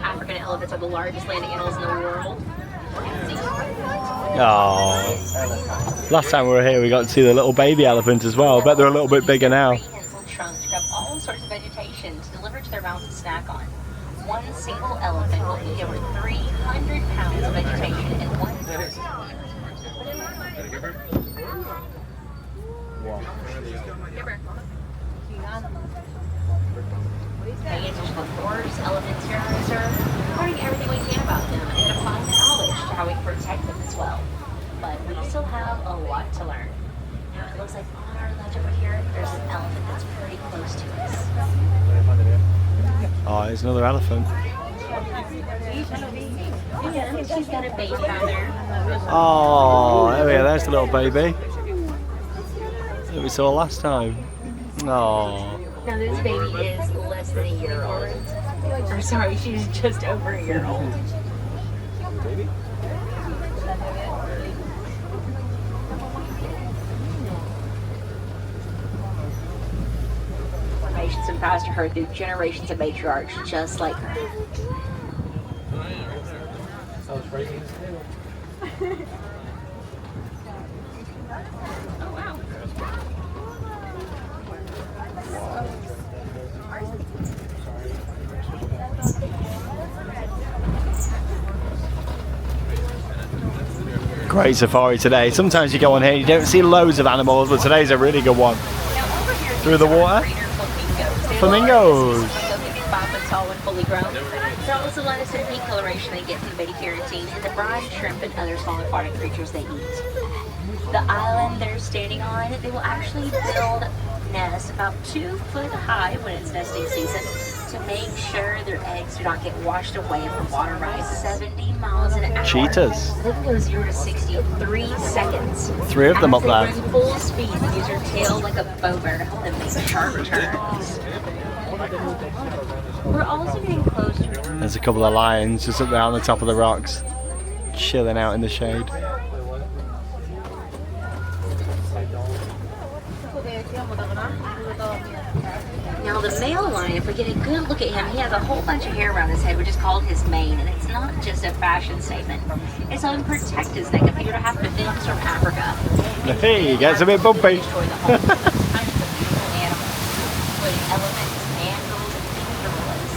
African elephants are the largest land animals in the world. Oh, last time we were here we got to see the little baby elephant as well. I bet they're a little bit bigger now. Trunks grab all sorts of vegetation to deliver to their mouths and snack on. One single elephant will eat over 300 pounds of vegetation in one person. Paying attention to horse, elephants, terrorists, learning everything we can about them and applying that knowledge to how we can protect them as well. But we still have a lot to learn. Now it looks like on our left over here, there's an elephant that's pretty close to us. Oh, there's another elephant. Yeah, she's got a baby on there. Oh, there we go. There's the little baby that we saw last time. Oh. Now this baby is less than a year old. Or sorry, she's just over a year old. Baby? Formations have passed her through generations of matriarchs just like her. I was breaking his table. Oh wow. Great safari today. Sometimes you go on here and you don't see loads of animals, but today's a really good one. Through the water. Flamingos. 5 foot tall and fully grown. They're also lettuce and pink coloration they get from beta carotene and the brine, shrimp, and other small aquatic creatures they eat. The island they're standing on, they will actually build nests about 2 foot high when it's nesting season to make sure their eggs do not get washed away if the water rises 70 miles an hour. Cheetahs. They can go 0 to 60 in 3 seconds. 3 of them up there. As they run full speed, they use their tail like a bow bear to help them make sharp turns. We're also getting close to There's a couple of lions just up there on the top of the rocks, chilling out in the shade. Now the male lion, if we get a good look at him, he has a whole bunch of hair around his head, which is called his mane, and it's not just a fashion statement. It's so he can protect his neck if he were to have defense from Africa. Hey, he gets a bit bumpy. Elephants, animals, and gorillas.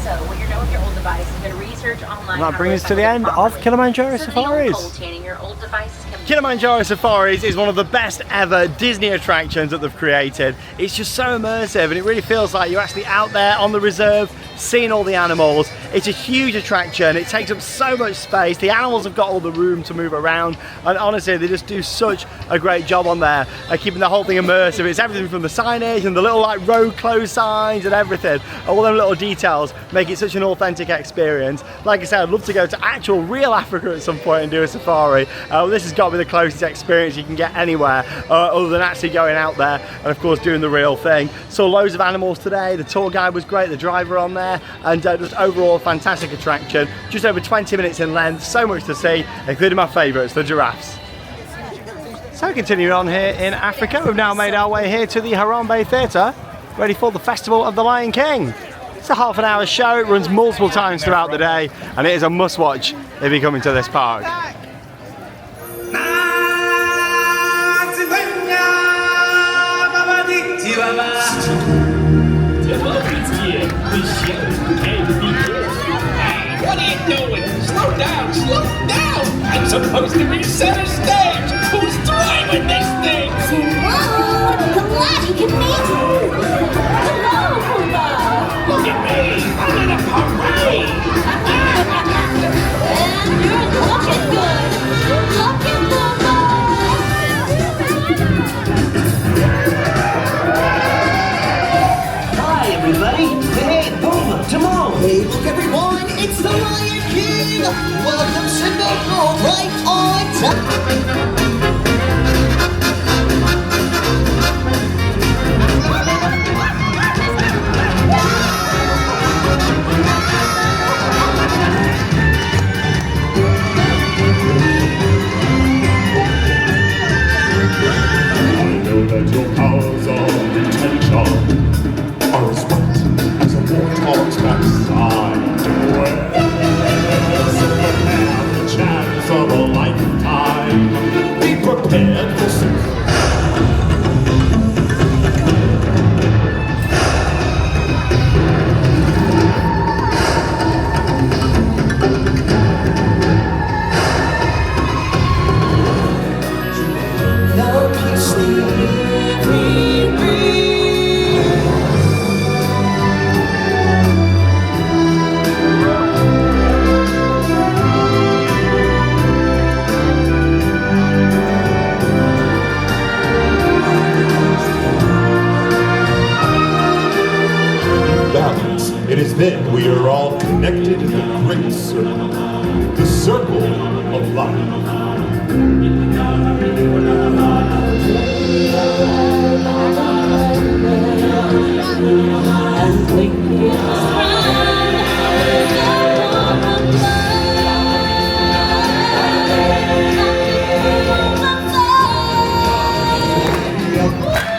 So when you're done with your old device, you can research online. And that brings us to the end of Kilimanjaro Safaris. Your old devices can Kilimanjaro Safaris is one of the best ever Disney attractions that they've created. It's just so immersive and it really feels like you're actually out there on the reserve seeing all the animals. It's a huge attraction, it takes up so much space, the animals have got all the room to move around, and honestly they just do such a great job on there keeping the whole thing immersive. It's everything from the signage and the little like road closed signs and everything. All them little details make it such an authentic experience. Like I said, I'd love to go to actual real Africa at some point and do a safari. This has got to be the closest experience you can get anywhere other than actually going out there and of course doing the real thing. Saw loads of animals today, the tour guide was great, the driver on there, and just overall fantastic attraction. Just over 20 minutes in length, so much to see, including my favourites, the giraffes. So continuing on here in Africa, we've now made our way here to the Harambe Theatre, ready for the Festival of the Lion King. It's a half an hour show, it runs multiple times throughout the day, and it is a must watch if you're coming to this park. What are you doing? Slow down, slow down! I'm supposed to be center stage! Who's driving this thing? Whoa, I'm glad you can meet me! Hello, Pumbaa! Look at me! I'm in a parade! And you're looking good! Looking Hi, everybody! Hey, Pumbaa, Timon! Hey, look, everyone! It's the Lion King! Welcome, Simba! You're right on time! That your powers of intention are as wet as a warthog's backside. So prepare the chance of a lifetime. Be prepared for some. It is then we are all connected in the great circle, the circle of life.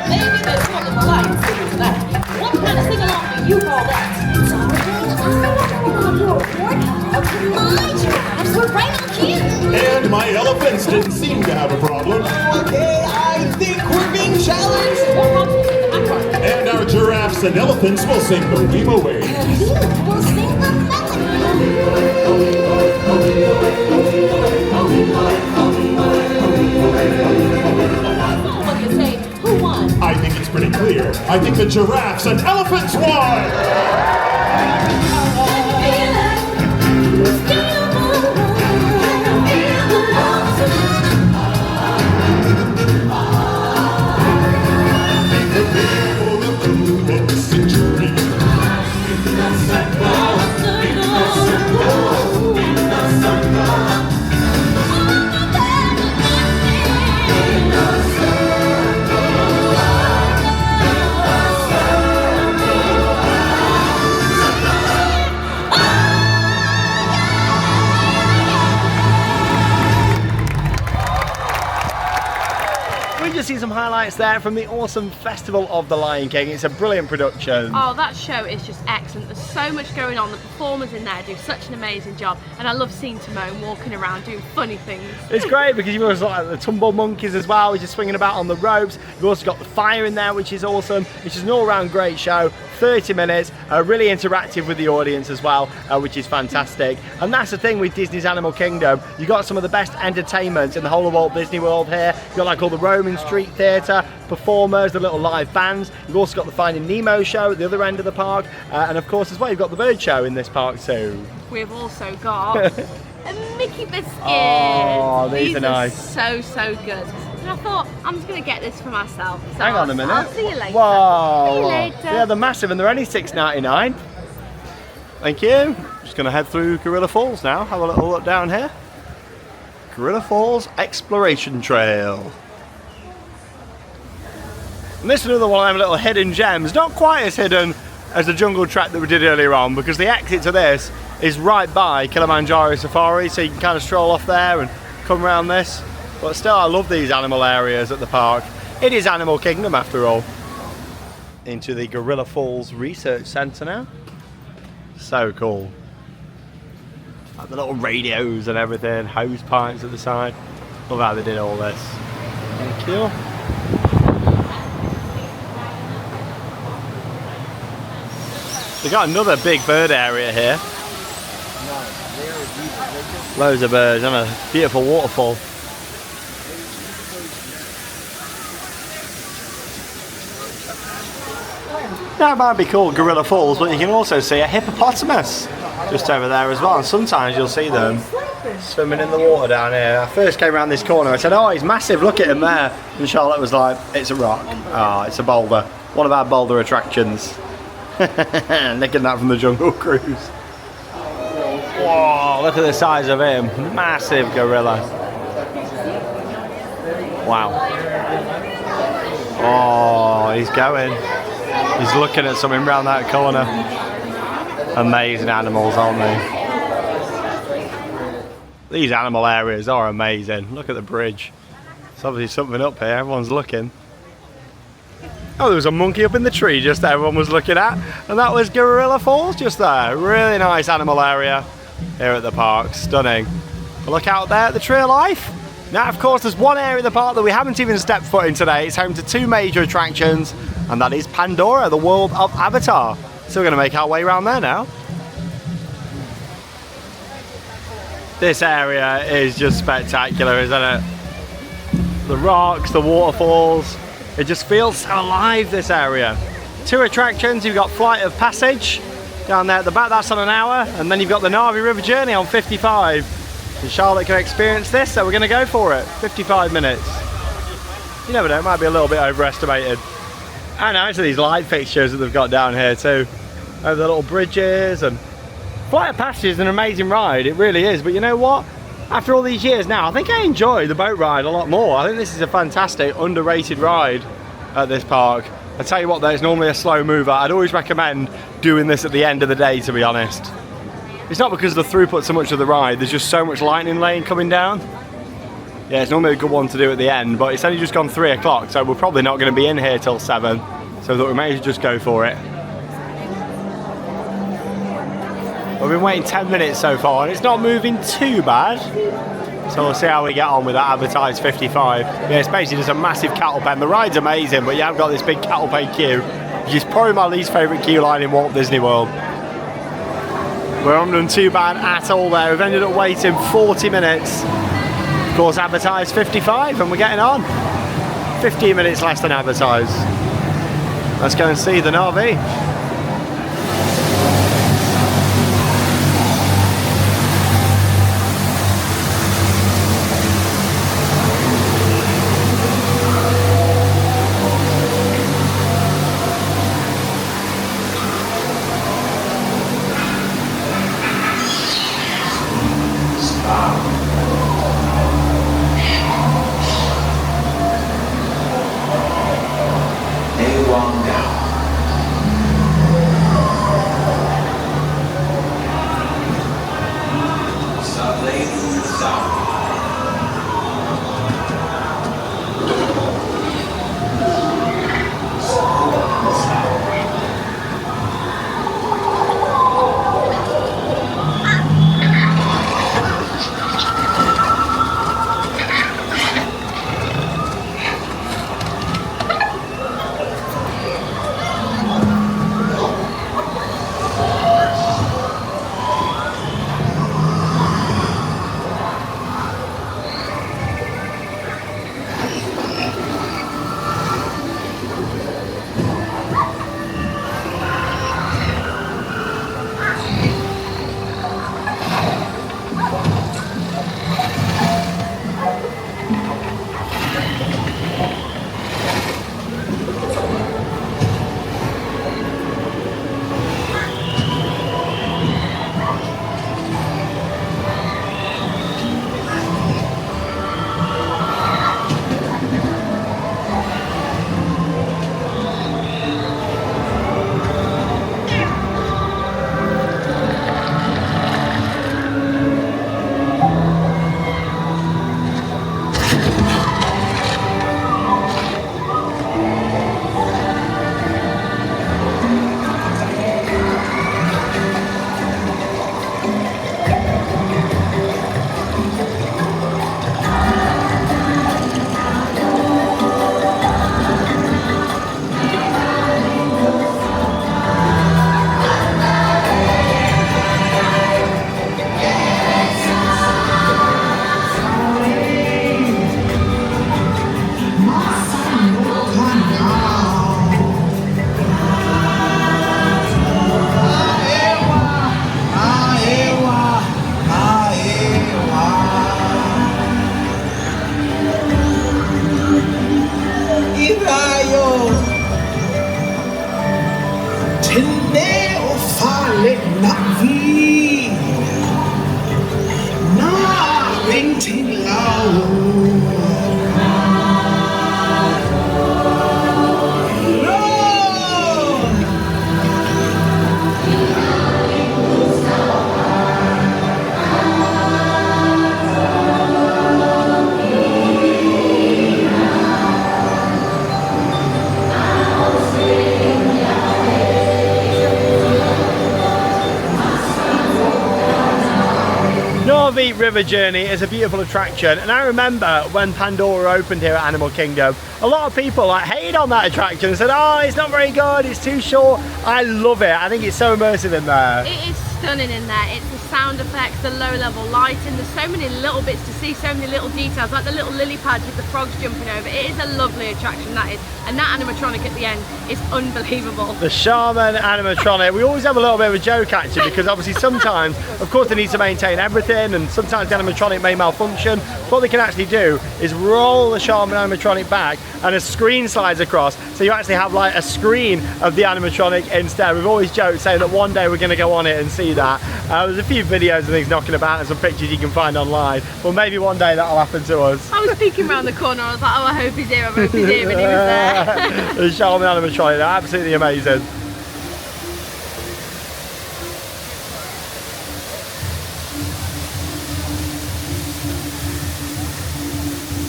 Maybe this one of the lions figures tonight. What kind of sing-along do you call that? My giraffes were right on cue. And my elephants didn't seem to have a problem. Okay, I think we're being challenged! And our giraffes and elephants will sing the theme away. We'll sing the What do you say? Who won? I think it's pretty clear. I think the giraffes and elephants won! See some highlights there from the awesome Festival of the Lion King. It's a brilliant production. Oh, that show is just excellent. There's so much going on. The performers in there do such an amazing job, and I love seeing Timon walking around doing funny things. It's great because you've also got like the tumble monkeys as well, which is swinging about on the ropes. You've also got the fire in there, which is awesome. Which is an all-round great show. 30 minutes, really interactive with the audience as well, which is fantastic. And that's the thing with Disney's Animal Kingdom. You've got some of the best entertainment in the whole of Walt Disney World here. You've got like all the Roman Street Theatre, performers, the little live bands. You've also got the Finding Nemo show at the other end of the park. And of course as well, you've got the bird show in this park too. We've also got a Mickey biscuit. Oh, these are nice. So good. And I thought, I'm just going to get this for myself. So Hang on a minute. I'll see you later. Whoa. See you later. Yeah, they're massive and they're only $6.99. Thank you. Just going to head through Gorilla Falls now. Have a little look down here. Gorilla Falls Exploration Trail. And this is another one of them little hidden gems. Not quite as hidden as the jungle trek that we did earlier on, because the exit to this is right by Kilimanjaro Safaris, so you can kind of stroll off there and come around this. But still, I love these animal areas at the park. It is Animal Kingdom after all. Into the Gorilla Falls Research Centre now. So cool. Like the little radios and everything, hose pipes at the side. Love how they did all this. Thank you. They've got another big bird area here. Loads of birds and a beautiful waterfall. Now it might be called Gorilla Falls, but you can also see a hippopotamus just over there as well. And sometimes you'll see them swimming in the water down here. I first came around this corner, I said, oh, he's massive, look at him there. And Charlotte was like, it's a rock. Oh, it's a boulder. One of our boulder attractions. Nicking that from the Jungle Cruise. Whoa, look at the size of him. Massive gorilla. Wow. Oh, he's going. He's looking at something round that corner. Amazing animals, aren't they? These animal areas are amazing. Look at the bridge. There's obviously something up here. Everyone's looking. Oh, there was a monkey up in the tree just there everyone was looking at. And that was Gorilla Falls just there. Really nice animal area here at the park. Stunning. But look out there at the Tree of Life. Now, of course, there's one area of the park that we haven't even stepped foot in today. It's home to two major attractions, and that is Pandora, the world of Avatar. So we're going to make our way around there now. This area is just spectacular, isn't it? The rocks, the waterfalls. It just feels so alive, this area. Two attractions. You've got Flight of Passage down there at the back. That's on an hour. And then you've got the Navi River Journey on 55. And Charlotte can experience this, so we're going to go for it. 55 minutes. You never know, it might be a little bit overestimated. And now to these light fixtures that they've got down here too. Over the little bridges. And Flight of Passage is an amazing ride, it really is. But you know what? After all these years now, I think I enjoy the boat ride a lot more. I think this is a fantastic, underrated ride at this park. I tell you what though, it's normally a slow mover. I'd always recommend doing this at the end of the day, to be honest. It's not because of the throughput so much of the ride, there's just so much lightning lane coming down. Yeah, it's normally a good one to do at the end, but it's only just gone 3 o'clock, so we're probably not going to be in here till 7. So I thought we may as well just go for it. We've been waiting 10 minutes so far, and it's not moving too bad. So we'll see how we get on with that advertised 55. Yeah, it's basically just a massive cattle pen. The ride's amazing, but you have got this big cattle pen queue, which is probably my least favourite queue line in Walt Disney World. We haven't done too bad at all there. We've ended up waiting 40 minutes. Of course, advertised 55, and we're getting on. 15 minutes less than advertised. Let's go and see the Navi. Narvi River Journey is a beautiful attraction, and I remember when Pandora opened here at Animal Kingdom, a lot of people like hated on that attraction and said, oh, it's not very good, it's too short. I love it. I think it's so immersive in there. It is stunning in there. It's the sound effects, the low level lighting, there's so many little bits to see, so many little details, like the little lily pads with the frogs jumping over. It is a lovely attraction, that is, and that animatronic at the end is unbelievable. The Shaman animatronic, we always have a little bit of a joke actually, because obviously sometimes, of course, they need to maintain everything, and sometimes the animatronic may malfunction. What they can actually do is roll the Shaman animatronic back and a screen slides across, so you actually have like a screen of the animatronic instead. We've always joked saying that one day we're going to go on it and see that. There's a few videos and things knocking about and some pictures you can find online. Well, maybe one day that'll happen to us. I was peeking around the corner, I was like, oh, I hope he's here, I hope he's here, and he was there. The Shaman animatronic, they're absolutely amazing.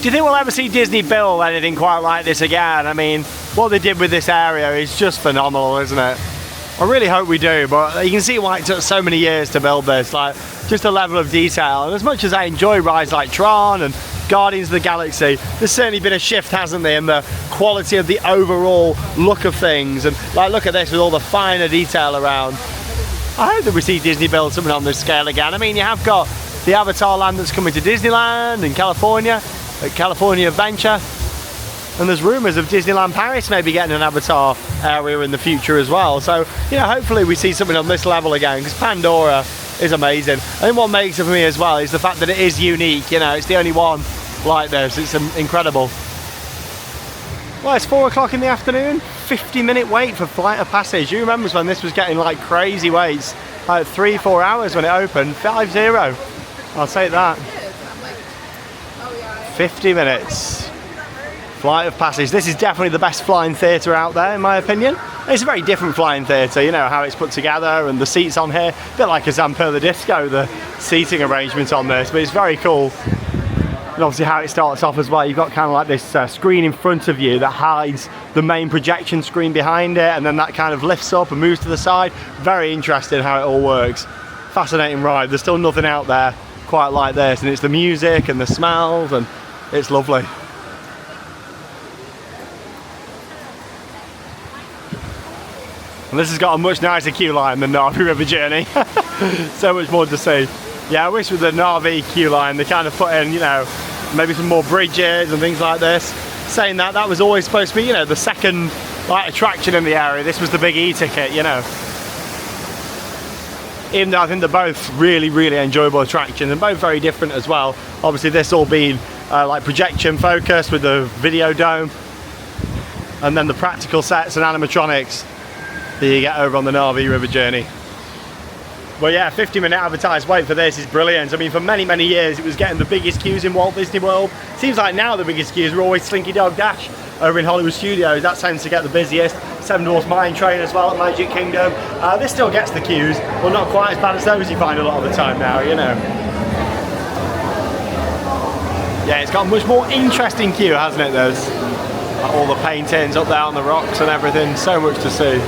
Do you think we'll ever see Disney build anything quite like this again? I mean, what they did with this area is just phenomenal, isn't it? I really hope we do, but you can see why it took so many years to build this, like just the level of detail. And as much as I enjoy rides like Tron and Guardians of the Galaxy, there's certainly been a shift, hasn't there, in the quality of the overall look of things. And like, look at this with all the finer detail around. I hope that we see Disney build something on this scale again. I mean, you have got the Avatar land that's coming to Disneyland in California, at California Adventure. And there's rumours of Disneyland Paris maybe getting an Avatar area in the future as well. So, you know, hopefully we see something on this level again, because Pandora is amazing. I think what makes it for me as well is the fact that it is unique. You know, it's the only one like this. It's incredible. Well, it's 4 o'clock in the afternoon. 50-minute wait for Flight of Passage. You remember when this was getting like crazy waits? Like 3-4 hours when it opened. 5-0. I'll take that. 50 minutes. Flight of Passage. This is definitely the best flying theatre out there, in my opinion. It's a very different flying theatre, you know, how it's put together and the seats on here. A bit like a Zamperla Disco, the seating arrangement on this, but it's very cool. And obviously how it starts off as well, you've got kind of like this screen in front of you that hides the main projection screen behind it, and then that kind of lifts up and moves to the side. Very interesting how it all works. Fascinating ride. There's still nothing out there quite like this, and it's the music and the smells, and it's lovely. And this has got a much nicer queue line than Narvi River Journey. So much more to see. Yeah, I wish with the Narvi queue line they kind of put in, you know, maybe some more bridges and things like this. Saying that, that was always supposed to be, you know, the second like attraction in the area. This was the big e-ticket, you know. Even though I think they're both really, really enjoyable attractions and both very different as well. Obviously this all being like projection focused with the video dome, and then the practical sets and animatronics that you get over on the Narvi River Journey. Well, yeah, 50-minute advertised wait for this is brilliant. I mean, for many, many years it was getting the biggest queues in Walt Disney World. Seems like now the biggest queues are always Slinky Dog Dash over in Hollywood Studios. That tends to get the busiest. Seven Dwarfs Mine Train as well at Magic Kingdom. This still gets the queues, but not quite as bad as those you find a lot of the time now, you know. Yeah, it's got a much more interesting queue, hasn't it? There's all the paintings up there on the rocks and everything. So much to see.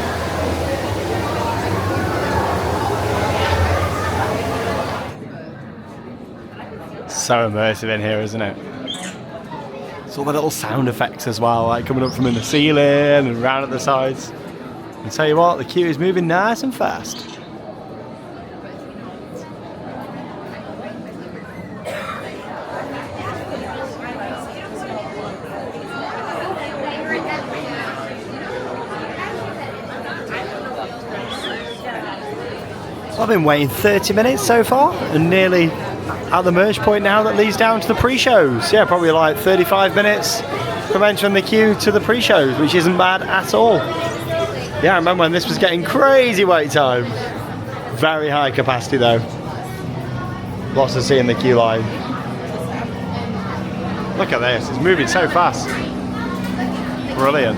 So immersive in here, isn't it? It's all the little sound effects as well, like coming up from in the ceiling and round at the sides. And tell you what, the queue is moving nice and fast. I've been waiting 30 minutes so far and nearly at the merge point now that leads down to the pre-shows. Yeah, probably like 35 minutes from entering the queue to the pre-shows, which isn't bad at all. Yeah, I remember when this was getting crazy wait times. Very high capacity though. Lots to see in the queue line. Look at this, it's moving so fast. Brilliant.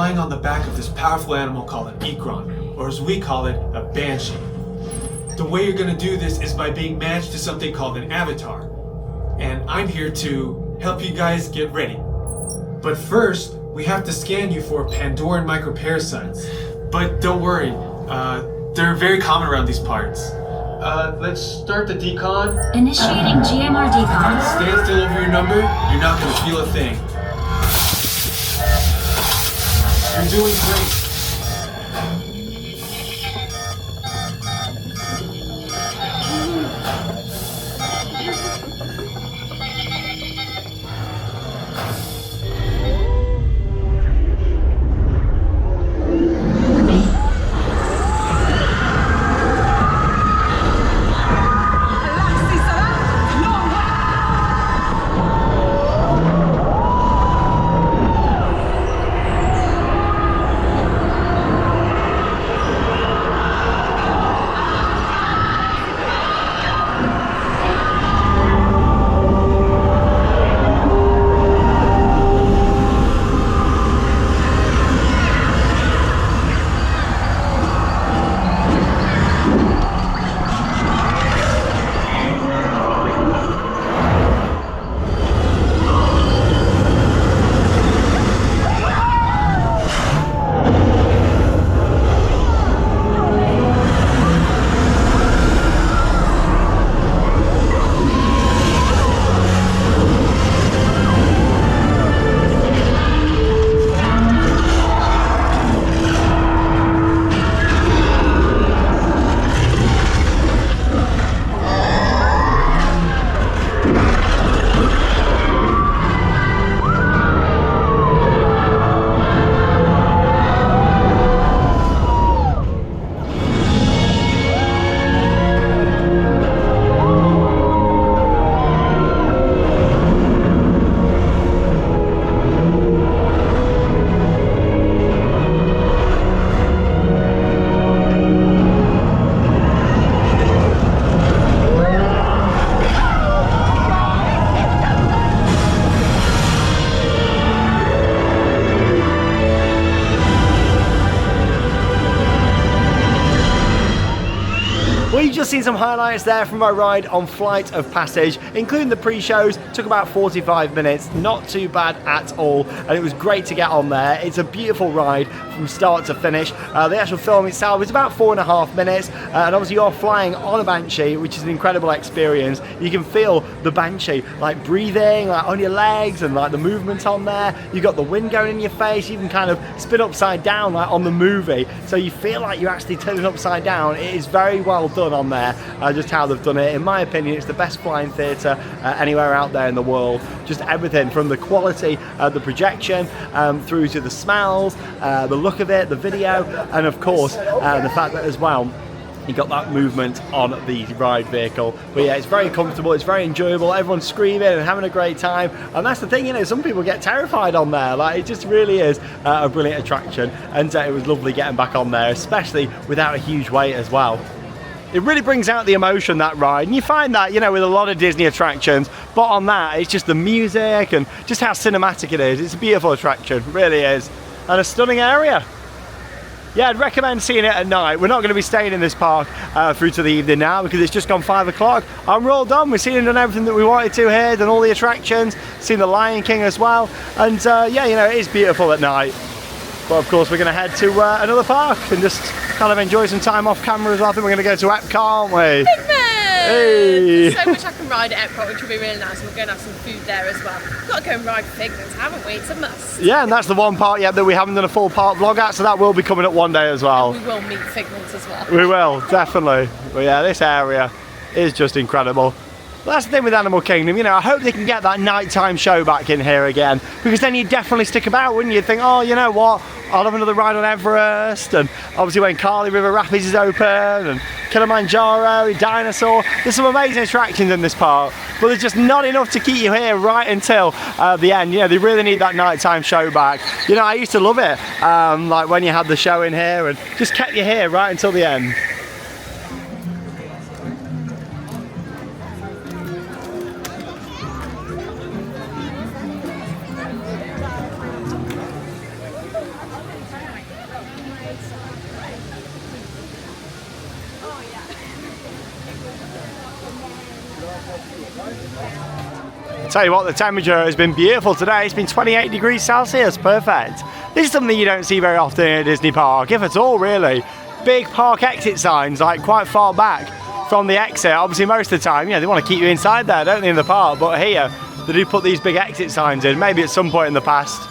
flying on the back of this powerful animal called an ikron, or as we call it, a banshee. The way you're going to do this is by being matched to something called an avatar. And I'm here to help you guys get ready. But first, we have to scan you for Pandoran microparasites. But don't worry, they're very common around these parts. Let's start the decon. Initiating GMR decon. Stand still over your number, you're not going to feel a thing. You're doing great. Well, you've just seen some highlights there from my ride on Flight of Passage, including the pre-shows. Took about 45 minutes, not too bad at all, and it was great to get on there. It's a beautiful ride from start to finish. The actual film itself is about 4.5 minutes, and obviously you're flying on a Banshee, which is an incredible experience. You can feel the Banshee like breathing like on your legs, and like the movement on there. You've got the wind going in your face. You can kind of spin upside down like on the movie, so you feel like you're actually turning upside down. It is very well done on there, just how they've done it. In my opinion, it's the best flying theatre anywhere out there in the world. Just everything from the quality of the projection through to the smells, the look of it, the video, and of course the fact that as well you got that movement on the ride vehicle. But yeah, it's very comfortable, it's very enjoyable, everyone's screaming and having a great time, and that's the thing, you know, some people get terrified on there. Like, it just really is a brilliant attraction, and it was lovely getting back on there, especially without a huge wait as well. It really brings out the emotion, that ride, and you find that, you know, with a lot of Disney attractions, but on that it's just the music and just how cinematic it is. It's a beautiful attraction, it really is, and a stunning area. Yeah, I'd recommend seeing it at night. We're not going to be staying in this park through to the evening now because it's just gone 5 o'clock. And we're all done. We've seen and done everything that we wanted to here, done all the attractions, seen the Lion King as well. And yeah, you know, it is beautiful at night. But of course, we're going to head to another park and just kind of enjoy some time off camera as well. I think we're going to go to Epcot, aren't we? Hey. There's so much I can ride at Epcot, which will be really nice, and we're going to have some food there as well. We've got to go and ride Figments, haven't we? It's a must. Yeah, and that's the one part yet that we haven't done a full part vlog at, so that will be coming up one day as well. And we will meet Figments as well. We will, definitely. But yeah, this area is just incredible. But that's the thing with Animal Kingdom, you know, I hope they can get that nighttime show back in here again, because then you'd definitely stick about, wouldn't you? Think, oh, you know what, I'll have another ride on Everest, and obviously when Kali River Rapids is open, and Kilimanjaro, Dinosaur. There's some amazing attractions in this park, but there's just not enough to keep you here right until the end. You know, they really need that nighttime show back. You know, I used to love it, like when you had the show in here, and just kept you here right until the end. I'll tell you what, the temperature has been beautiful today. It's been 28 degrees Celsius, perfect. This is something you don't see very often in a Disney park, if at all really. Big park exit signs, like quite far back from the exit. Obviously most of the time, they want to keep you inside there, don't they, in the park, but here, they do put these big exit signs in. Maybe at some point in the past,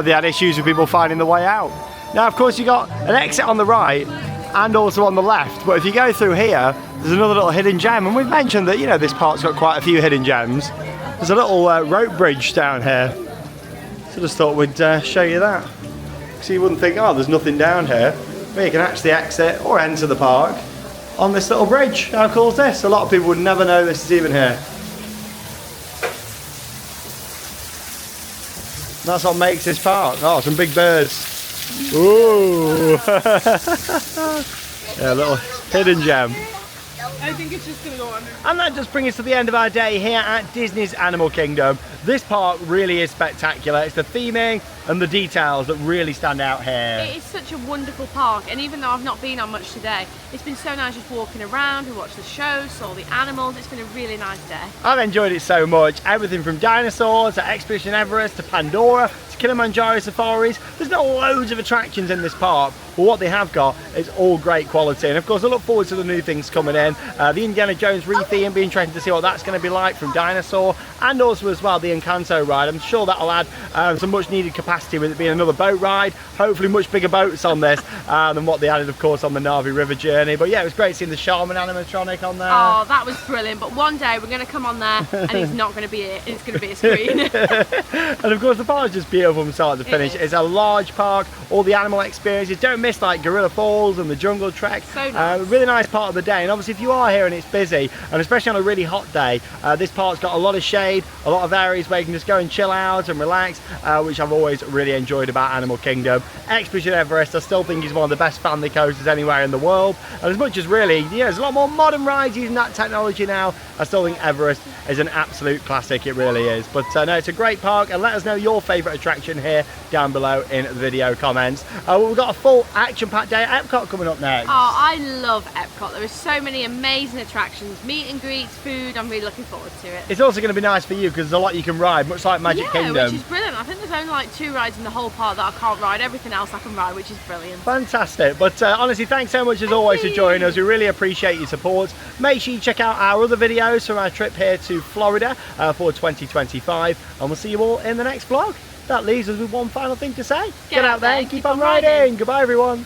they had issues with people finding the way out. Now, of course, you've got an exit on the right and also on the left, but if you go through here, there's another little hidden gem, and we've mentioned that, this park's got quite a few hidden gems. There's a little rope bridge down here, so just thought we'd show you that. So you wouldn't think, oh, there's nothing down here, but you can actually exit or enter the park on this little bridge. How cool is this? A lot of people would never know this is even here. That's what makes this park. Oh, some big birds. Ooh. Yeah, a little hidden gem. I think it's just going to go under. And that just brings us to the end of our day here at Disney's Animal Kingdom. This park really is spectacular. It's the theming and the details that really stand out here. It is such a wonderful park, and even though I've not been on much today, it's been so nice just walking around. We watched the shows, saw the animals. It's been a really nice day. I've enjoyed it so much. Everything from Dinosaur to Expedition Everest to Pandora to Kilimanjaro Safaris. There's not loads of attractions in this park, but what they have got is all great quality. And of course, I look forward to the new things coming in. The Indiana Jones re-theme, be interesting to see what that's going to be like from Dinosaur, and also as well the Encanto ride. I'm sure that'll add some much needed capacity with it being another boat ride. Hopefully much bigger boats on this than what they added, of course, on the Na'vi River journey. But yeah, it was great seeing the Shaman animatronic on there. Oh, that was brilliant. But one day we're going to come on there and it's not going to be it. It's going to be a screen. And of course, the park is just beautiful from start to finish. It's a large park, all the animal experiences. Don't miss like Gorilla Falls and the Jungle Trek. So nice. Really nice part of the day. And obviously, if you are here and it's busy, and especially on a really hot day, this park's got a lot of shade, a lot of areas where you can just go and chill out and relax, which I've always really enjoyed about Animal Kingdom. Expedition Everest, I still think is one of the best family coasters anywhere in the world. And as much as really, there's a lot more modern rides using that technology now, I still think Everest is an absolute classic. It really is. But no, it's a great park, and let us know your favourite attraction here down below in the video comments. We've got a full action-packed day at Epcot coming up next. Oh, I love Epcot. There are so many amazing attractions, meet and greets, food. I'm really looking forward to it. It's also going to be nice for you because there's a lot you can ride, much like Magic Kingdom. Which is brilliant. I think there's only like 2 rides in the whole park that I can't ride. Everything else I can ride, which is brilliant. Fantastic. But honestly, thanks so much as always for joining us. We really appreciate your support. Make sure you check out our other videos from our trip here to Florida for 2025, and we'll see you all in the next vlog. That leaves us with one final thing to say. Get out there and keep on riding. Goodbye, everyone.